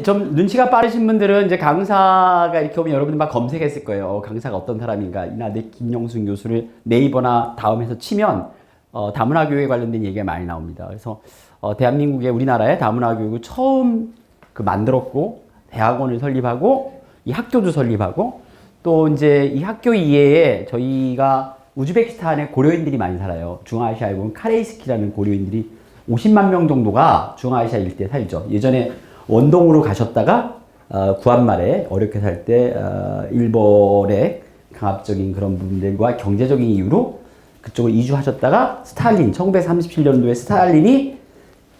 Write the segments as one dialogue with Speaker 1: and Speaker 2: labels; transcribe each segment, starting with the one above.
Speaker 1: 좀 눈치가 빠르신 분들은 이제 강사가 이렇게 오면 여러분들 막 검색했을 거예요. 강사가 어떤 사람인가. 이나대 김영순 교수를 네이버나 다음에서 치면 다문화 교육에 관련된 얘기가 많이 나옵니다. 그래서 대한민국의 우리나라의 다문화 교육을 처음 만들었고 대학원을 설립하고 이 학교도 설립하고 또 이제 이 학교 이외에 저희가 우즈베키스탄에 고려인들이 많이 살아요. 중앙아시아에 보면 카레이스키라는 고려인들이 50만 명 정도가 중앙아시아 일대에 살죠. 예전에 원동으로 가셨다가 구한말에 어렵게 살 때 일본의 강압적인 그런 부분들과 경제적인 이유로 그쪽으로 이주하셨다가 스탈린 1937년도에 스탈린이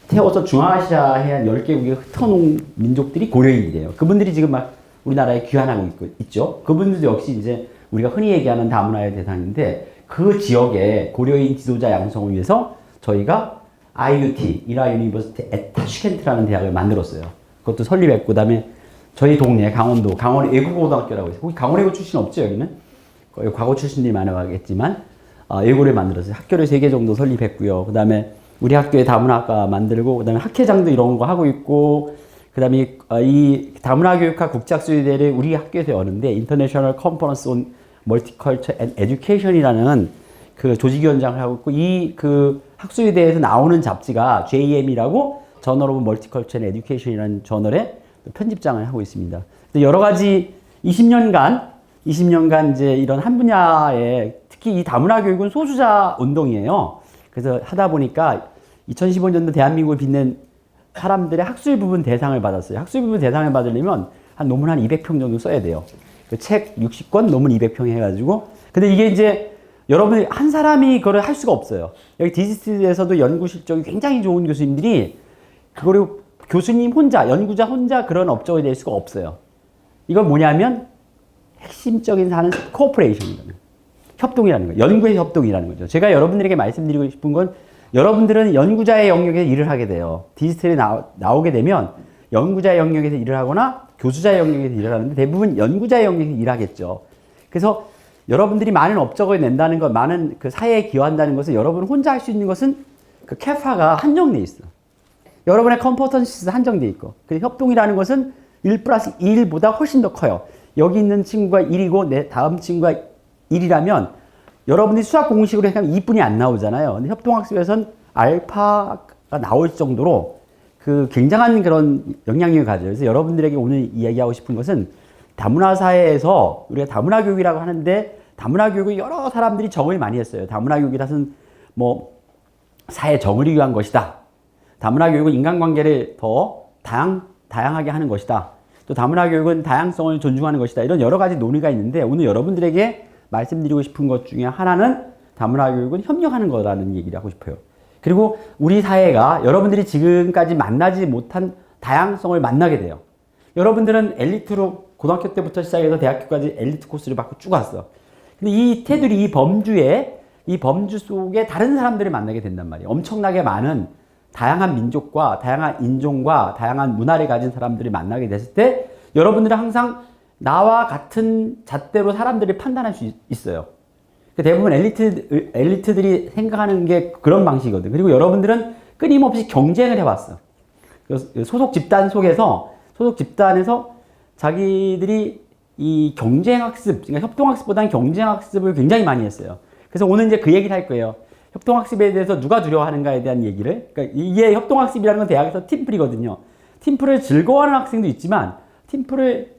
Speaker 1: 태워서 중앙아시아의 한 10개국에 흩어놓은 민족들이 고려인이래요. 그분들이 지금 막 우리나라에 귀환하고 있죠. 그분들도 역시 이제 우리가 흔히 얘기하는 다문화의 대상인데 그 지역의 고려인 지도자 양성을 위해서 저희가 IUT, 이라 유니버시티 앳 타슈켄트라는 대학을 만들었어요. 그것도 설립했고, 그 다음에 저희 동네 강원도, 강원 외국어고등학교라고 있어요. 혹시 강원 외고 출신 없죠, 여기는? 거의 과거 출신들이 많아가겠지만, 외고를 만들었어요. 학교를 3개 정도 설립했고요. 그 다음에 우리 학교에 다문화과 만들고, 그 다음에 학회장도 이런 거 하고 있고, 그 다음에 이 다문화 교육학 국제학술대회를 우리 학교에서 여는데, International Conference on Multicultural and Education이라는 그 조직위원장을 하고 있고, 이 학술대회에서 나오는 잡지가 JM이라고 저널 오브 멀티컬처럴 에듀케이션이라는 저널의 편집장을 하고 있습니다. 여러 가지 20년간 이제 이런 한 분야에 특히 이 다문화 교육은 소수자 운동이에요. 그래서 하다 보니까 2015년도 대한민국을 빛낸 사람들의 학술 부분 대상을 받았어요. 학술 부분 대상을 받으려면 한 논문 한 200평 정도 써야 돼요. 책 60권, 논문 200평 해가지고. 근데 이게 이제 여러분이 한 사람이 그걸 할 수가 없어요. 여기 디지스트에서도 연구 실적이 굉장히 좋은 교수님들이 그거를 교수님 혼자, 연구자 혼자 그런 업적이 될 수가 없어요. 이건 뭐냐면 핵심적인 사는 코퍼레이션이라는 협동이라는 거예요. 연구의 협동이라는 거죠. 제가 여러분들에게 말씀드리고 싶은 건 여러분들은 연구자의 영역에서 일을 하게 돼요. 디지털에 나오게 되면 연구자의 영역에서 일을 하거나 교수자의 영역에서 일을 하는데 대부분 연구자의 영역에서 일하겠죠. 그래서 여러분들이 많은 업적을 낸다는 것, 많은 그 사회에 기여한다는 것은 여러분 혼자 할 수 있는 것은 그 캐파가 한정돼 있어. 여러분의 컴포턴시도 한정돼 있고. 그리고 협동이라는 것은 1 플러스 1보다 훨씬 더 커요. 여기 있는 친구가 1이고 내 다음 친구가 1이라면 여러분이 수학 공식으로 하면 2분이 안 나오잖아요. 근데 협동학습에서는 알파가 나올 정도로 그 굉장한 그런 영향력을 가져요. 그래서 여러분들에게 오늘 이야기하고 싶은 것은 다문화 사회에서 우리가 다문화 교육이라고 하는데 다문화 교육을 여러 사람들이 정의를 많이 했어요. 다문화 교육이라서는 뭐 사회 정의를 위한 것이다. 다문화 교육은 인간관계를 더 다양하게 하는 것이다. 또 다문화 교육은 다양성을 존중하는 것이다. 이런 여러 가지 논의가 있는데 오늘 여러분들에게 말씀드리고 싶은 것 중에 하나는 다문화 교육은 협력하는 거라는 얘기를 하고 싶어요. 그리고 우리 사회가 여러분들이 지금까지 만나지 못한 다양성을 만나게 돼요. 여러분들은 엘리트로 고등학교 때부터 시작해서 대학교까지 엘리트 코스를 받고 쭉 왔어. 근데 이 테두리, 이 범주 속에 다른 사람들을 만나게 된단 말이에요. 엄청나게 많은 다양한 민족과 다양한 인종과 다양한 문화를 가진 사람들을 만나게 됐을 때 여러분들은 항상 나와 같은 잣대로 사람들을 판단할 수 있어요. 대부분 엘리트들이 생각하는 게 그런 방식이거든. 그리고 여러분들은 끊임없이 경쟁을 해왔어. 소속 집단에서 자기들이 이 경쟁학습, 그러니까 협동학습보다는 경쟁학습을 굉장히 많이 했어요. 그래서 오늘 이제 그 얘기를 할 거예요. 협동학습에 대해서 누가 두려워하는가에 대한 얘기를. 그러니까 이게 협동학습이라는 건 대학에서 팀플이거든요. 팀플을 즐거워하는 학생도 있지만 팀플을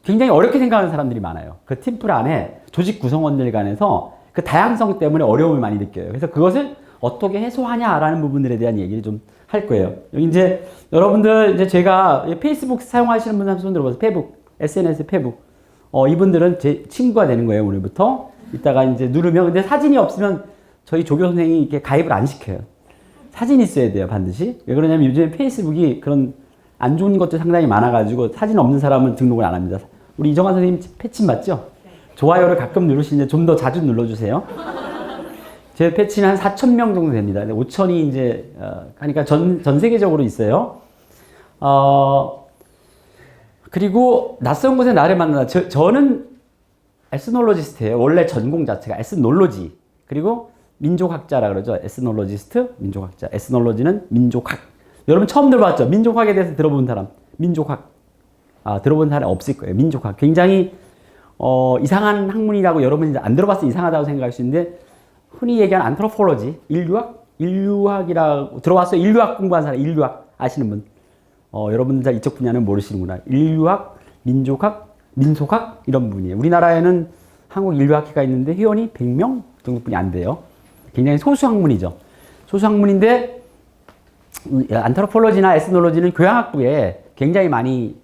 Speaker 1: 굉장히 어렵게 생각하는 사람들이 많아요. 그 팀플 안에 조직 구성원들 간에서 그 다양성 때문에 어려움을 많이 느껴요. 그래서 그것을 어떻게 해소하냐라는 부분들에 대한 얘기를 좀 할 거예요. 여기 이제 여러분들 이제 제가 페이스북 사용하시는 분들 한번 손 들어보세요. 페북, SNS 페북. 이분들은 제 친구가 되는 거예요, 오늘부터. 이따가 이제 누르면, 근데 사진이 없으면 저희 조교 선생님이 이렇게 가입을 안 시켜요. 사진이 있어야 돼요, 반드시. 왜 그러냐면 요즘에 페이스북이 그런 안 좋은 것들 상당히 많아가지고 사진 없는 사람은 등록을 안 합니다. 우리 이정환 선생님 패친 맞죠? 좋아요를 가끔 누르시는데 좀 더 자주 눌러주세요. 제 패치는 한 4,000명 정도 됩니다. 5,000이 이제, 하니까 전 세계적으로 있어요. 그리고 낯선 곳에 나를 만나다. 저는 에스놀로지스트예요. 원래 전공 자체가 에스놀로지. 그리고 민족학자라 그러죠. 에스놀로지스트, 민족학자. 에스놀로지는 민족학. 여러분 처음 들어봤죠? 민족학에 대해서 들어본 사람. 민족학. 들어본 사람 없을 거예요. 민족학. 굉장히 이상한 학문이라고 여러분이 안 들어봐서 이상하다고 생각할 수 있는데 흔히 얘기하는 안트로폴로지, 인류학이라고 들어봤어요? 인류학 공부한 사람, 인류학 아시는 분? 여러분들 잘 이쪽 분야는 모르시는구나. 인류학, 민족학, 민속학 이런 분이에요. 우리나라에는 한국 인류학회가 있는데 회원이 100명 정도뿐이 안 돼요. 굉장히 소수 학문이죠. 소수 학문인데 안트로폴로지나 에스놀로지는 교양학부에 굉장히 많이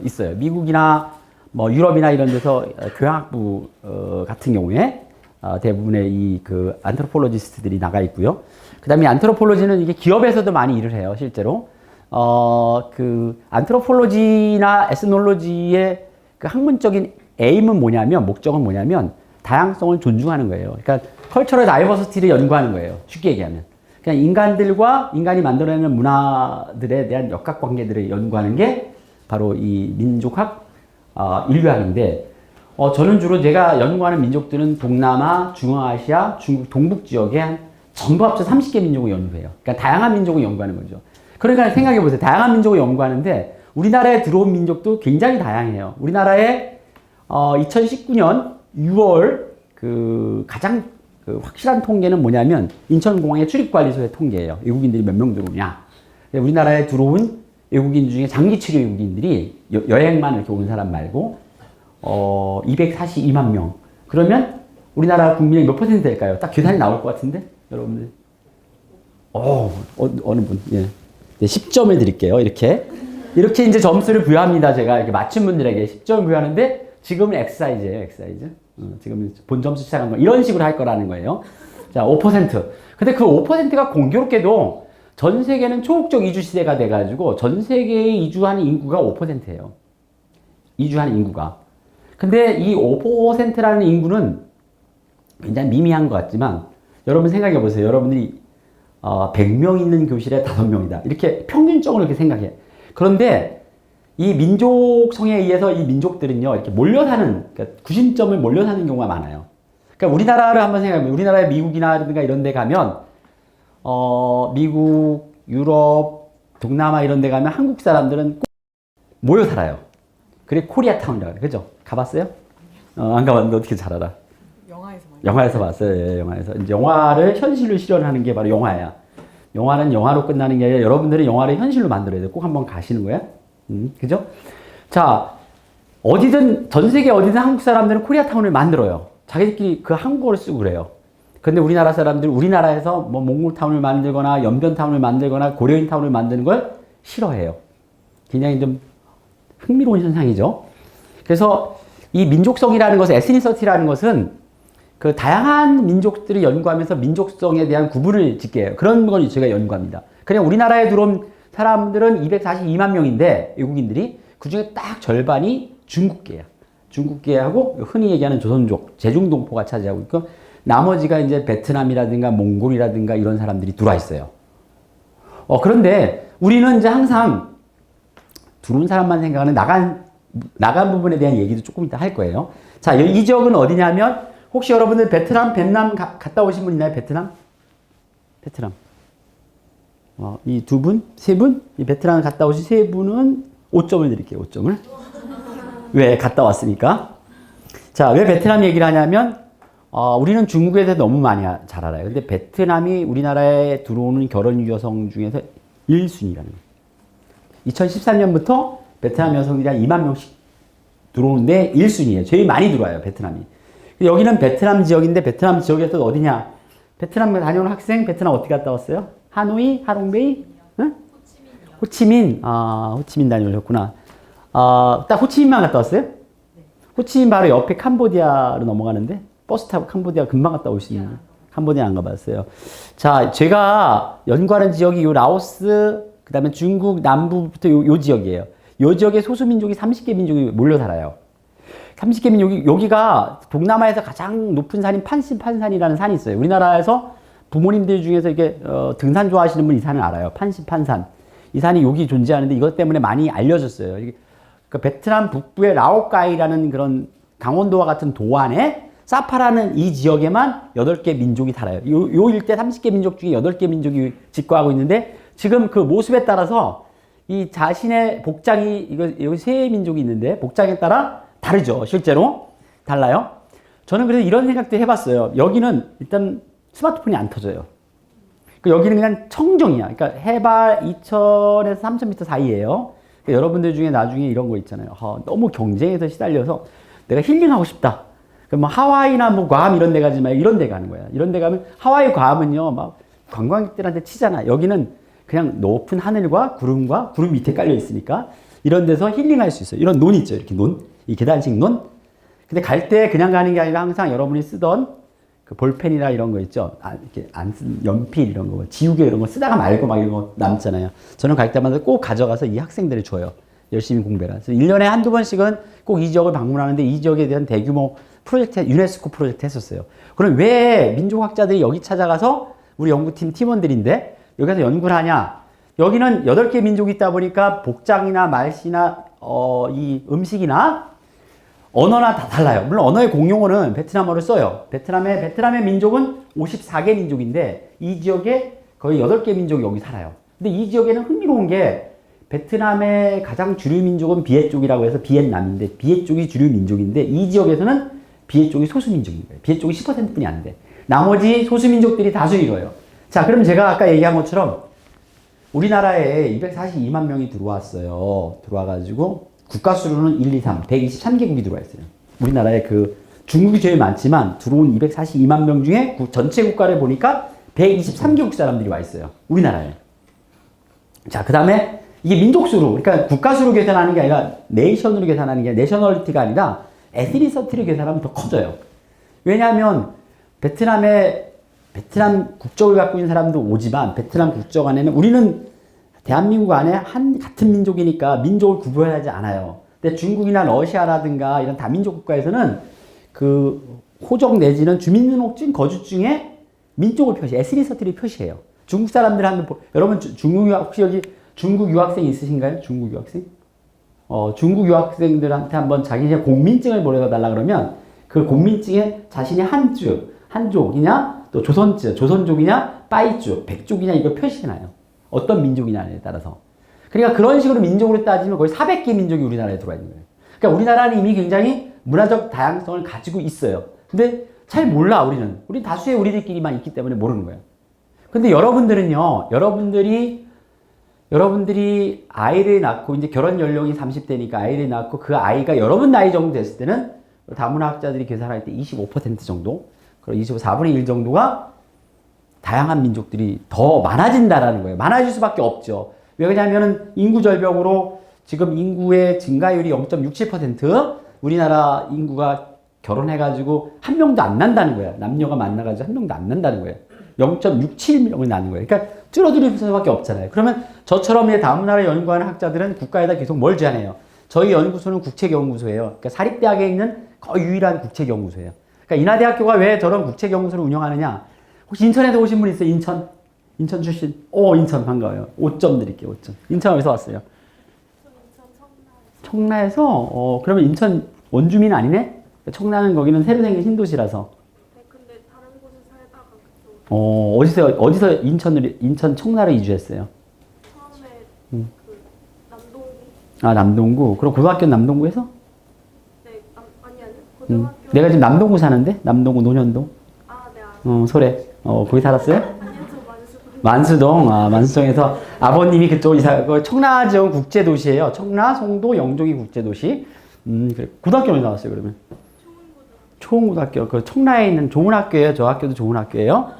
Speaker 1: 있어요. 미국이나 뭐 유럽이나 이런 데서 교양학부 같은 경우에 대부분의 이 그 안트로폴로지스트들이 나가 있고요. 그다음에 안트로폴로지는 이게 기업에서도 많이 일을 해요, 실제로. 그 안트로폴로지나 에스놀로지의 그 학문적인 에임은 뭐냐면, 목적은 뭐냐면 다양성을 존중하는 거예요. 그러니까 컬처럴 다이버시티를 연구하는 거예요. 쉽게 얘기하면. 그냥 인간들과 인간이 만들어내는 문화들에 대한 역학관계들을 연구하는 게 바로 이 민족학, 인류학인데, 저는 주로 제가 연구하는 민족들은 동남아, 중앙아시아, 중국 동북 지역에 한 전부 합쳐 30개 민족을 연구해요. 그러니까 다양한 민족을 연구하는 거죠. 그러니까 생각해 보세요. 다양한 민족을 연구하는데 우리나라에 들어온 민족도 굉장히 다양해요. 우리나라에 2019년 6월 그 가장 그 확실한 통계는 뭐냐면 인천공항의 출입관리소의 통계예요. 외국인들이 몇 명 들어오냐. 우리나라에 들어온 외국인 중에 장기 치료 외국인들이 여행만 이렇게 온 사람 말고 242만 명. 그러면 우리나라 국민의 몇 퍼센트 될까요? 딱 계산이 나올 것 같은데, 여러분들. 어느 분? 예. 네, 10점을 드릴게요. 이렇게 이제 점수를 부여합니다. 제가 이렇게 맞춘 분들에게 10점을 부여하는데 지금은 엑사이즈예요. 엑사이즈. 지금 본 점수 시작한 거 이런 식으로 할 거라는 거예요. 자, 5%. 근데 그 5%가 공교롭게도 전 세계는 초국적 이주 시대가 돼가지고 전 세계에 이주하는 인구가 5%예요. 이주하는 인구가. 근데 이 5%라는 인구는 굉장히 미미한 것 같지만 여러분 생각해 보세요. 여러분들이 100명 있는 교실에 5명이다. 이렇게 평균적으로 이렇게 생각해. 그런데 이 민족성에 의해서 이 민족들은요, 이렇게 몰려 사는, 그러니까 구심점을 몰려 사는 경우가 많아요. 그러니까 우리나라를 한번 생각해보면, 우리나라의 미국이나 이런 데 가면, 미국, 유럽, 동남아 이런 데 가면 한국 사람들은 꼭 모여 살아요. 그래, 코리아타운이라고 그래. 그죠? 가봤어요? 안 가봤는데 어떻게 잘 알아? 영화에서 봤어요. 예, 영화에서. 이제 영화를 현실로 실현하는 게 바로 영화야. 영화는 영화로 끝나는 게 아니라 여러분들이 영화를 현실로 만들어야 돼. 꼭 한번 가시는 거야. 그죠? 자, 어디든, 전 세계 어디든 한국 사람들은 코리아타운을 만들어요. 자기들끼리 그 한국어를 쓰고 그래요. 근데 우리나라 사람들, 우리나라에서 뭐 몽골타운을 만들거나 연변타운을 만들거나 고려인타운을 만드는 걸 싫어해요. 굉장히 좀 흥미로운 현상이죠. 그래서 이 민족성이라는 것은, 에스니서티라는 것은 그 다양한 민족들을 연구하면서 민족성에 대한 구분을 짓게 해요. 그런 걸 제가 연구합니다. 그냥 우리나라에 들어온 사람들은 242만 명인데, 외국인들이 그 중에 딱 절반이 중국계야. 중국계하고 흔히 얘기하는 조선족, 제중동포가 차지하고 있고, 나머지가 이제 베트남이라든가 몽골이라든가 이런 사람들이 들어와 있어요. 그런데 우리는 이제 항상 들어온 사람만 생각하는 나간 부분에 대한 얘기도 조금 이따 할 거예요. 자, 이 지역은 어디냐면, 혹시 여러분들 베트남 갔다 오신 분 있나요? 베트남? 이 두 분? 세 분? 이 베트남 갔다 오신 세 분은 5점을 드릴게요. 5점을. 왜? 갔다 왔으니까. 자, 왜 베트남 얘기를 하냐면, 우리는 중국에 대해서 너무 많이 잘 알아요. 근데 베트남이 우리나라에 들어오는 결혼 여성 중에서 1순위라는 거예요. 2013년부터 베트남 여성들이 한 2만 명씩 들어오는데 1순위예요. 제일 많이 들어와요, 베트남이. 여기는 베트남 지역인데, 베트남 지역에서 어디냐? 베트남 다녀온 학생, 베트남 어떻게 갔다 왔어요? 하노이? 하롱베이? 응? 호치민. 호치민 다녀오셨구나. 딱 호치민만 갔다 왔어요? 네. 호치민 바로 옆에 캄보디아로 넘어가는데, 버스 타고 캄보디아 금방 갔다 올 수 있는. 캄보디아 안 가봤어요. 자, 제가 연구하는 지역이 요 라오스, 그 다음에 중국 남부부터 요 지역이에요. 요 지역에 소수민족이 30개 민족이 몰려 살아요. 30개 민족이, 여기가 동남아에서 가장 높은 산인 판시판산이라는 산이 있어요. 우리나라에서 부모님들 중에서 이렇게 등산 좋아하시는 분 이 산을 알아요. 판시판산. 이 산이 여기 존재하는데 이것 때문에 많이 알려졌어요. 그 베트남 북부의 라오카이라는 그런 강원도와 같은 도안에 사파라는 이 지역에만 8개 민족이 살아요. 요 일대 30개 민족 중에 8개 민족이 집거하고 있는데, 지금 그 모습에 따라서 이 자신의 복장이, 여기 세 민족이 있는데, 복장에 따라 다르죠. 실제로. 달라요. 저는 그래서 이런 생각도 해봤어요. 여기는 일단 스마트폰이 안 터져요. 여기는 그냥 청정이야. 그러니까 해발 2000에서 3000m 사이예요. 그러니까 여러분들 중에 나중에 이런 거 있잖아요. 너무 경쟁에서 시달려서 내가 힐링하고 싶다. 그럼 뭐 하와이나 뭐 괌 이런 데 가지 말고 이런 데 가는 거야. 이런 데 가면 하와이 괌은요, 막 관광객들한테 치잖아. 여기는 그냥 높은 하늘과 구름과 구름 밑에 깔려 있으니까 이런 데서 힐링할 수 있어요. 이런 논 있죠. 이렇게 논. 이 계단식 논. 근데 갈 때 그냥 가는 게 아니라 항상 여러분이 쓰던 그 볼펜이나 이런 거 있죠. 이렇게 안 쓴 연필 이런 거, 지우개 이런 거 쓰다가 말고 막 이런 거 남잖아요. 저는 갈 때마다 꼭 가져가서 이 학생들을 줘요. 열심히 공부해라. 그래서 1년에 한두 번씩은 꼭 이 지역을 방문하는데 이 지역에 대한 대규모 프로젝트, 유네스코 프로젝트 했었어요. 그럼 왜 민족학자들이 여기 찾아가서 우리 연구팀 팀원들인데 여기 가서 연구를 하냐? 여기는 8개 민족이 있다 보니까 복장이나 말씨나 이 음식이나 언어나 다 달라요. 물론 언어의 공용어는 베트남어를 써요. 베트남의 민족은 54개 민족인데 이 지역에 거의 8개 민족이 여기 살아요. 근데 이 지역에는 흥미로운 게 베트남의 가장 주류 민족은 비에 쪽이라고 해서 비엔남인데 비에 쪽이 주류 민족인데 이 지역에서는 비에 쪽이 소수 민족인 거예요. 비에 쪽이 10%뿐이 안 돼. 나머지 소수 민족들이 다수 이뤄요. 자, 그럼 제가 아까 얘기한 것처럼 우리나라에 242만 명이 들어왔어요. 들어와가지고 국가 수로는 1, 2, 3, 123개국이 들어와 있어요. 우리나라에 그 중국이 제일 많지만 들어온 242만 명 중에 전체 국가를 보니까 123개국 사람들이 와 있어요. 우리나라에. 자, 그 다음에 이게 민족수로, 그러니까 국가수로 계산하는 게 아니라 네이션으로 계산하는 게 내셔널리티가 아니라 에스니서티로 계산하면 더 커져요. 왜냐하면 베트남 국적을 갖고 있는 사람도 오지만 베트남 국적 안에는 우리는 대한민국 안에 같은 민족이니까 민족을 구분하지 않아요. 근데 중국이나 러시아라든가 이런 다민족 국가에서는 그 호적 내지는 주민등록증 거주증에 민족을 에스니서티를 표시해요. 중국 사람들 하면 여러분 중국 유학 혹시 여기 중국 유학생 있으신가요? 중국 유학생? 중국 유학생들한테 한번 자기네 공민증을 보내달라 그러면 그 공민증에 자신이 한족이냐 또 조선족이냐 빠이족, 백족이냐 이걸 표시해놔요. 어떤 민족이냐에 따라서. 그러니까 그런 식으로 민족으로 따지면 거의 400개 민족이 우리나라에 들어와 있는 거예요. 그러니까 우리나라는 이미 굉장히 문화적 다양성을 가지고 있어요. 근데 잘 몰라 우리는. 우린 다수의 우리들끼리만 있기 때문에 모르는 거예요. 근데 여러분들은요. 여러분들이 아이를 낳고 이제 결혼 연령이 30대니까 아이를 낳고 그 아이가 여러분 나이 정도 됐을 때는 다문화학자들이 계산할 때 25% 정도, 그리고 4분의 1 정도가 다양한 민족들이 더 많아진다라는 거예요. 많아질 수밖에 없죠. 왜 그러냐면은 인구 절벽으로 지금 인구의 증가율이 0.67%, 우리나라 인구가 결혼해가지고 한 명도 안 난다는 거야. 남녀가 만나가지고 한 명도 안 난다는 거예요. 0.67명이 나는 거예요. 그러니까 줄어들 수밖에 없잖아요. 그러면 저처럼 다문화를 연구하는 학자들은 국가에다 계속 뭘 제안해요? 저희 연구소는 국책연구소예요. 그러니까 사립대학에 있는 거의 유일한 국책연구소예요. 그러니까 인하대학교가 왜 저런 국책연구소를 운영하느냐? 혹시 인천에도 오신 분 있어요? 인천 출신? 인천 반가워요. 5점 드릴게요. 5점. 인천 어디서 왔어요? 청라에서? 그러면 인천 원주민 아니네? 청라는 거기는 새로 생긴 신도시라서.
Speaker 2: 네, 근데 다른 곳에 살다가
Speaker 1: 어디서 인천 청라로 이주했어요?
Speaker 2: 처음에 그 남동구.
Speaker 1: 아, 남동구. 그럼 고등학교는 남동구에서?
Speaker 2: 네, 아니요. 고등학교.
Speaker 1: 내가 지금 남동구 사는데? 남동구 논현동?
Speaker 2: 아, 네. 아,
Speaker 1: 소래. 거기 살았어요?
Speaker 2: 아니요, 저 만수동.
Speaker 1: 만수동. 만수동에서 아버님이 그쪽 청라지역 국제도시예요. 청라, 송도, 영종이 국제도시. 그래. 고등학교 어디 나왔어요, 그러면? 초흥고등학교. 그 청라에 있는 좋은 학교예요. 저 학교도 좋은 학교예요.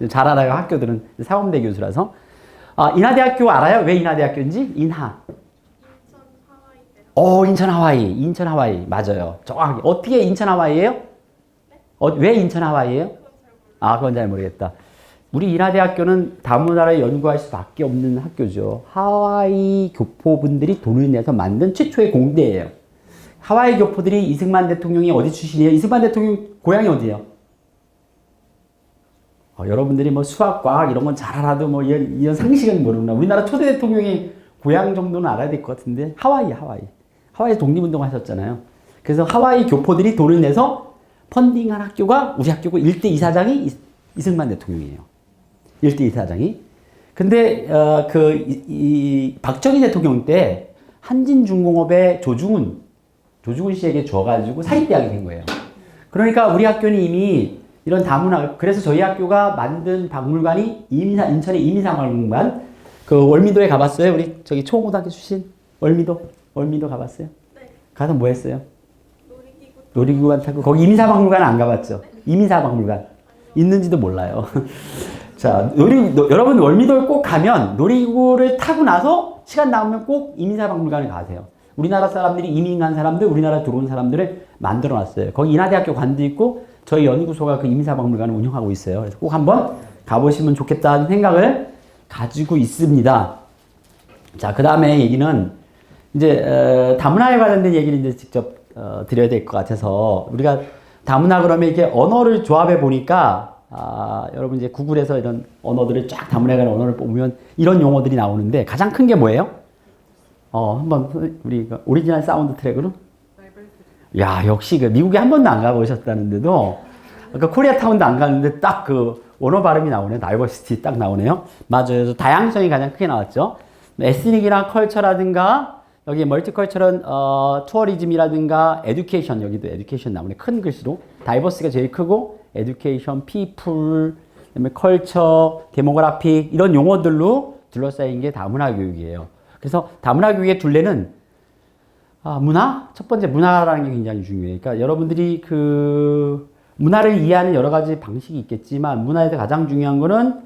Speaker 1: 잘 알아요. 학교들은 사범대 교수라서. 인하대학교 알아요? 왜 인하대학교인지? 인천 하와이. 인천 하와이. 맞아요. 정확히. 어떻게 인천 하와이예요? 왜 인천 하와이예요? 그건 잘 모르겠다. 우리 인하대학교는 다문화를 연구할 수밖에 없는 학교죠. 하와이 교포분들이 돈을 내서 만든 최초의 공대예요. 하와이 교포들이 이승만 대통령이 어디 출신이에요? 이승만 대통령 고향이 어디예요? 여러분들이 뭐 수학, 과학 이런 건 잘 알아도 뭐 이런 상식은 모르구나. 우리나라 초대 대통령이 고향 정도는 알아야 될 것 같은데 하와이에서 독립운동 하셨잖아요. 그래서 하와이 교포들이 돈을 내서 펀딩한 학교가 우리 학교고 1대 이사장이 이승만 대통령이에요. 1대 이사장이. 근데 이 박정희 대통령 때 한진중공업의 조중훈 씨에게 줘가지고 사립대학이 된 거예요. 그러니까 우리 학교는 이미 이런 다문화, 그래서 저희 학교가 만든 박물관이 인천의 이민사박물관, 그 월미도에 가봤어요? 우리 저기 초고등학교 출신 월미도 가봤어요?
Speaker 2: 네.
Speaker 1: 가서 뭐 했어요?
Speaker 2: 놀이기구.
Speaker 1: 놀이기구만 타고 거기 이민사박물관 안 가봤죠? 네. 이민사박물관 있는지도 몰라요. 자, 여러분 월미도에 꼭 가면 놀이기구를 타고 나서 시간 남으면 꼭 이민사박물관에 가세요. 우리나라 사람들이 이민 간 사람들, 우리나라 들어온 사람들을 만들어 놨어요. 거기 인하대학교 관도 있고 저희 연구소가 그 이민사박물관을 운영하고 있어요. 그래서 꼭 한번 가보시면 좋겠다는 생각을 가지고 있습니다. 자, 그 다음에 얘기는 이제 다문화에 관련된 얘기를 이제 직접 드려야 될 것 같아서 우리가 다문화 그러면 이렇게 언어를 조합해 보니까 여러분 이제 구글에서 이런 언어들을 쫙 다문화에 관한 언어를 뽑으면 이런 용어들이 나오는데 가장 큰 게 뭐예요? 한번 우리 오리지널 사운드 트랙으로. 야, 역시 그 미국에 한 번도 안 가보셨다는데도 아까 코리아타운도 안 갔는데 딱 그 언어 발음이 나오네요. 다이버시티 딱 나오네요. 맞아요. 그래서 다양성이 가장 크게 나왔죠. 에스닉이나 컬처라든가 여기 멀티컬처런 투어리즘이라든가 에듀케이션, 여기도 에듀케이션 나오네. 큰 글씨로. 다이버스가 제일 크고 에듀케이션, 피플, 그다음에 컬처, 데모그래픽 이런 용어들로 둘러싸인 게 다문화 교육이에요. 그래서 다문화 교육의 둘레는 문화? 첫 번째 문화라는 게 굉장히 중요해요. 그러니까 여러분들이 그 문화를 이해하는 여러 가지 방식이 있겠지만 문화에서 가장 중요한 거는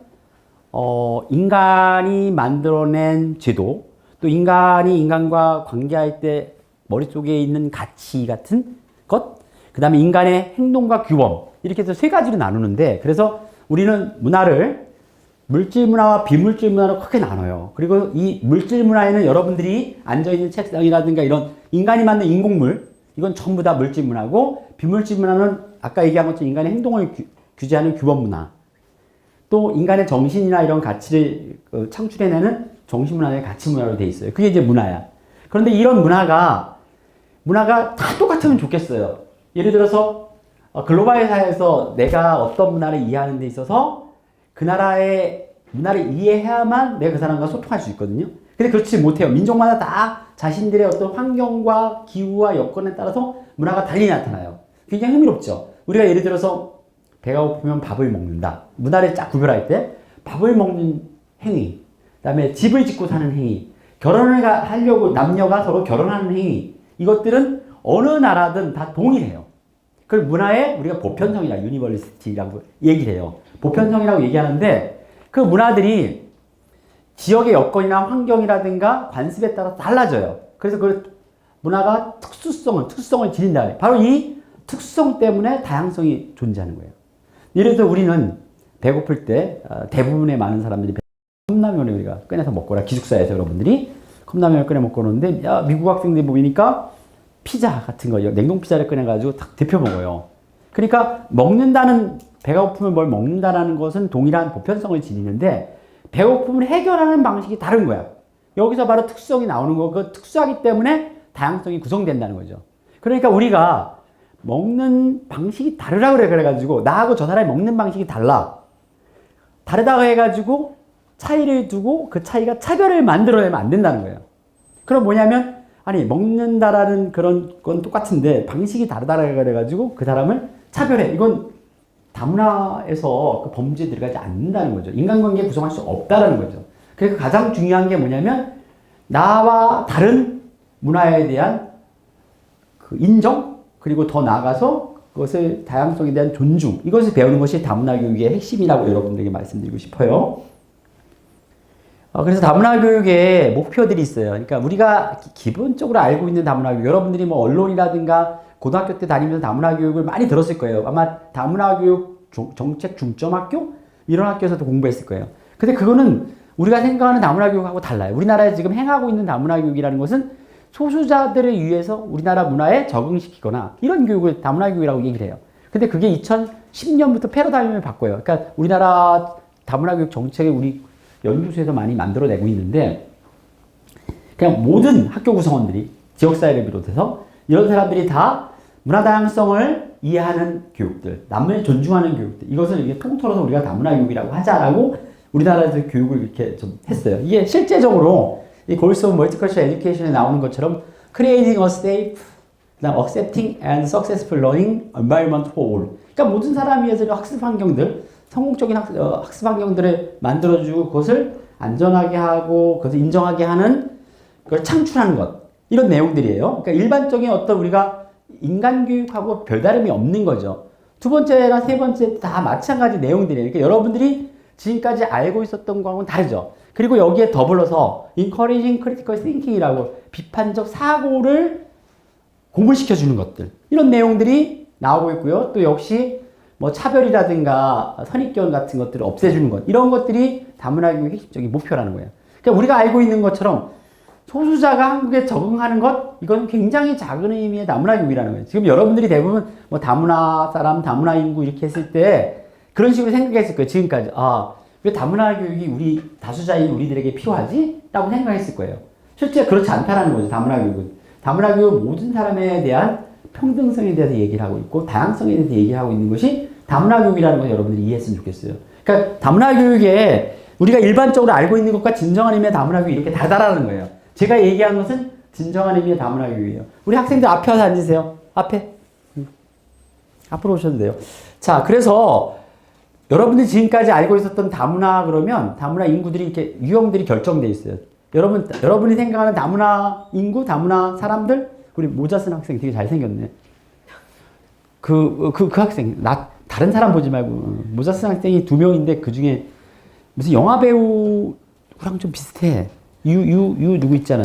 Speaker 1: 인간이 만들어낸 제도, 또 인간이 인간과 관계할 때 머릿속에 있는 가치 같은 것, 그 다음에 인간의 행동과 규범, 이렇게 해서 세 가지로 나누는데, 그래서 우리는 문화를 물질 문화와 비물질 문화로 크게 나눠요. 그리고 이 물질 문화에는 여러분들이 앉아있는 책상이라든가 이런 인간이 만든 인공물, 이건 전부 다 물질 문화고, 비물질 문화는 아까 얘기한 것처럼 인간의 행동을 규제하는 규범 문화, 또 인간의 정신이나 이런 가치를 창출해내는 정신문화의 가치 문화로 돼 있어요. 그게 이제 문화야. 그런데 이런 문화가 다 똑같으면 좋겠어요. 예를 들어서 글로벌 사회에서 내가 어떤 문화를 이해하는 데 있어서 그 나라의 문화를 이해해야만 내가 그 사람과 소통할 수 있거든요. 근데 그렇지 못해요. 민족마다 다 자신들의 어떤 환경과 기후와 여건에 따라서 문화가 달리 나타나요. 굉장히 흥미롭죠. 우리가 예를 들어서 배가 고프면 밥을 먹는다. 문화를 쫙 구별할 때 밥을 먹는 행위, 그다음에 집을 짓고 사는 행위, 결혼을 하려고 남녀가 서로 결혼하는 행위, 이것들은 어느 나라든 다 동일해요. 그걸 문화의 우리가 보편성이라 유니버리티라고 얘기를 해요. 보편성이라고 얘기하는데 그 문화들이 지역의 여건이나 환경이라든가 관습에 따라 달라져요. 그래서 그 문화가 특수성을 지닌다. 바로 이 특수성 때문에 다양성이 존재하는 거예요. 예를 들어 우리는 배고플 때 대부분의 많은 사람들이 컵라면을 우리가 꺼내서 먹거나 기숙사에서 여러분들이 컵라면을 꺼내 먹고 오는데 미국 학생들이 보니까 피자 같은 거 냉동 피자를 꺼내가지고 딱 데펴 먹어요. 그러니까 먹는다는 배가 고프면 뭘 먹는다라는 것은 동일한 보편성을 지니는데 배고픔을 해결하는 방식이 다른 거야. 여기서 바로 특수성이 나오는 거. 그 특수하기 때문에 다양성이 구성된다는 거죠. 그러니까 우리가 먹는 방식이 다르라 그래가지고 나하고 저 사람이 먹는 방식이 다르다고 해가지고 차이를 두고 그 차이가 차별을 만들어내면 안 된다는 거예요. 그럼 뭐냐면 아니 먹는다라는 그런 건 똑같은데 방식이 다르다고 그래가지고 그 사람을 차별해. 이건 다문화에서 그 범죄에 들어가지 않는다는 거죠. 인간관계에 구성할 수 없다라는 거죠. 그래서 가장 중요한 게 뭐냐면 나와 다른 문화에 대한 그 인정, 그리고 더 나아가서 그것을 다양성에 대한 존중, 이것을 배우는 것이 다문화 교육의 핵심이라고 여러분들에게 말씀드리고 싶어요. 그래서 다문화 교육에 목표들이 있어요. 그러니까 우리가 기본적으로 알고 있는 다문화 교육, 여러분들이 뭐 언론이라든가 고등학교 때 다니면서 다문화 교육을 많이 들었을 거예요. 아마 다문화 교육 정책 중점 학교? 이런 학교에서도 공부했을 거예요. 근데 그거는 우리가 생각하는 다문화 교육하고 달라요. 우리나라에 지금 행하고 있는 다문화 교육이라는 것은 소수자들을 위해서 우리나라 문화에 적응시키거나 이런 교육을 다문화 교육이라고 얘기를 해요. 근데 그게 2010년부터 패러다임을 바꿔요. 그러니까 우리나라 다문화 교육 정책을 우리 연구소에서 많이 만들어내고 있는데 그냥 모든 학교 구성원들이 지역사회를 비롯해서 이런 사람들이 다 문화 다양성을 이해하는 교육들, 남을 존중하는 교육들, 이것을 이렇게 통틀어서 우리가 다문화 교육이라고 하자라고 우리나라에서 교육을 이렇게 좀 했어요. 이게 실제적으로 이 Goals of Multicultural Education에 나오는 것처럼 creating a safe, 그다음 accepting and successful learning environment for all. 그러니까 모든 사람 위해서 학습 환경들, 성공적인 학습 환경들을 만들어주고 그것을 안전하게 하고 그것을 인정하게 하는 그걸 창출하는 것. 이런 내용들이에요. 그러니까 일반적인 어떤 우리가 인간 교육하고 별다름이 없는 거죠. 두 번째나 세 번째 다 마찬가지 내용들이에요. 그러니까 여러분들이 지금까지 알고 있었던 거하고는 다르죠. 그리고 여기에 더불어서 encouraging critical thinking이라고 비판적 사고를 고물시켜 주는 것들. 이런 내용들이 나오고 있고요. 또 역시 뭐 차별이라든가 선입견 같은 것들을 없애주는 것. 이런 것들이 다문화 교육의 핵심적인 목표라는 거예요. 그러니까 우리가 알고 있는 것처럼 소수자가 한국에 적응하는 것, 이건 굉장히 작은 의미의 다문화 교육이라는 거예요. 지금 여러분들이 대부분 뭐 다문화 사람, 다문화 인구 이렇게 했을 때 그런 식으로 생각했을 거예요. 지금까지. 아, 왜 다문화 교육이 우리 다수자인 우리들에게 필요하지? 라고 생각했을 거예요. 실제 그렇지 않다라는 거죠. 다문화 교육은. 다문화 교육은 모든 사람에 대한 평등성에 대해서 얘기를 하고 있고 다양성에 대해서 얘기를 하고 있는 것이 다문화 교육이라는 걸 여러분들이 이해했으면 좋겠어요. 그러니까 다문화 교육에 우리가 일반적으로 알고 있는 것과 진정한 의미의 다문화 교육이 이렇게 다르다는 거예요. 제가 얘기한 것은 진정한 의미의 다문화 교육이에요. 우리 학생들 앞에 와서 앉으세요. 앞에. 앞으로 오셔도 돼요. 자, 그래서 여러분들이 지금까지 알고 있었던 다문화 그러면 다문화 인구들이 이렇게 유형들이 결정돼 있어요. 여러분이 생각하는 다문화 인구, 다문화 사람들, 우리 모자 쓴 학생 되게 잘생겼네. 그 학생, 다른 사람 보지 말고, 모자 쓴 학생이 2명인데 그 중에 무슨 영화 배우랑 좀 비슷해. 유 누구 있잖아.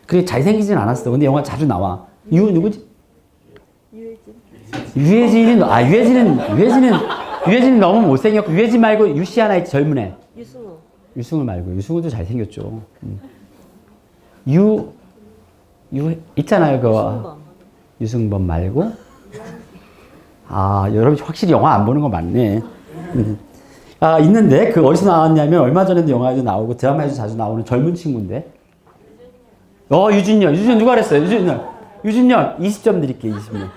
Speaker 1: 그래 잘생기진 않았어. 근데 영화 자주 나와. 유 누구지? 유해진은 너무 못생겼고 유해진 말고 유씨 하나 있지 젊은 애. 유승우 말고 유승우도 잘생겼죠. 유 있잖아요 그거. 유승범 말고. 아 여러분 확실히 영화 안 보는 거 맞네. 아 있는데 그 어디서 나왔냐면 얼마 전에도 영화에도 나오고 드라마에도 자주 나오는 젊은 친구인데. 유진열 누가 그랬어요? 유진열 20점 드릴게요. 20점.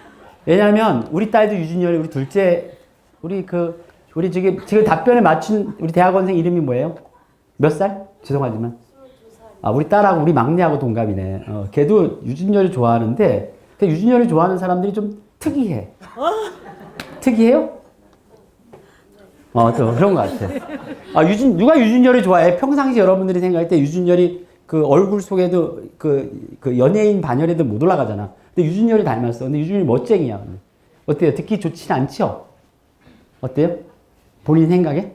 Speaker 1: 왜냐면 우리 딸도 유진열이 우리 둘째 우리 지금 답변에 맞춘 우리 대학원생 이름이 뭐예요? 몇 살? 죄송하지만. 아 우리 딸하고 우리 막내하고 동갑이네. 걔도 유진열을 좋아하는데 근데 유진열을 좋아하는 사람들이 좀 특이해. 특이해요? 또 그런 것 같아. 누가 유진열을 좋아해? 평상시 여러분들이 생각할 때 유진열이 그 얼굴 속에도 그 연예인 반열에도 못 올라가잖아. 근데 유진열이 닮았어. 근데 유진열이 멋쟁이야. 어때요? 듣기 좋진 않죠? 어때요? 본인 생각에?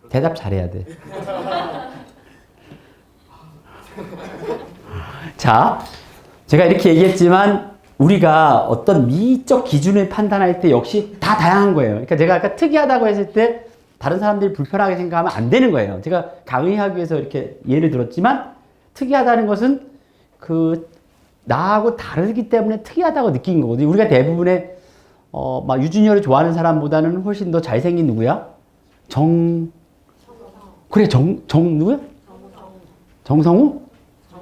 Speaker 1: 대답 잘해야 돼. 자, 제가 이렇게 얘기했지만 우리가 어떤 미적 기준을 판단할 때 역시 다 다양한 거예요. 그러니까 제가 아까 특이하다고 했을 때 다른 사람들이 불편하게 생각하면 안 되는 거예요. 제가 강의하기 위해서 이렇게 예를 들었지만 특이하다는 것은 나하고 다르기 때문에 특이하다고 느낀 거거든요. 우리가 대부분의 막 유준열을 좋아하는 사람보다는 훨씬 더 잘생긴 누구야? 누구야? 정성우?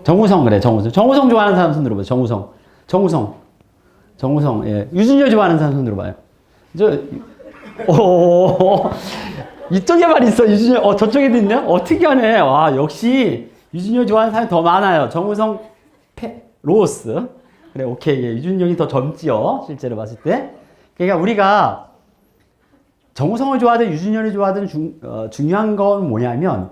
Speaker 1: 정우성 그래, 정우성. 정우성 좋아하는 사람 손 들어봐요. 정우성. 예. 유준열 좋아하는 사람 손 들어봐요. 이쪽에만 있어, 유준열. 저쪽에도 있네? 특이하네. 와, 역시 유준열 좋아하는 사람이 더 많아요. 정우성, 로스. 그래, 오케이. 예. 유준열이 더 젊지요. 실제로 봤을 때. 그러니까 우리가 정우성을 좋아하든 유준열을 좋아하든 중요한 건 뭐냐면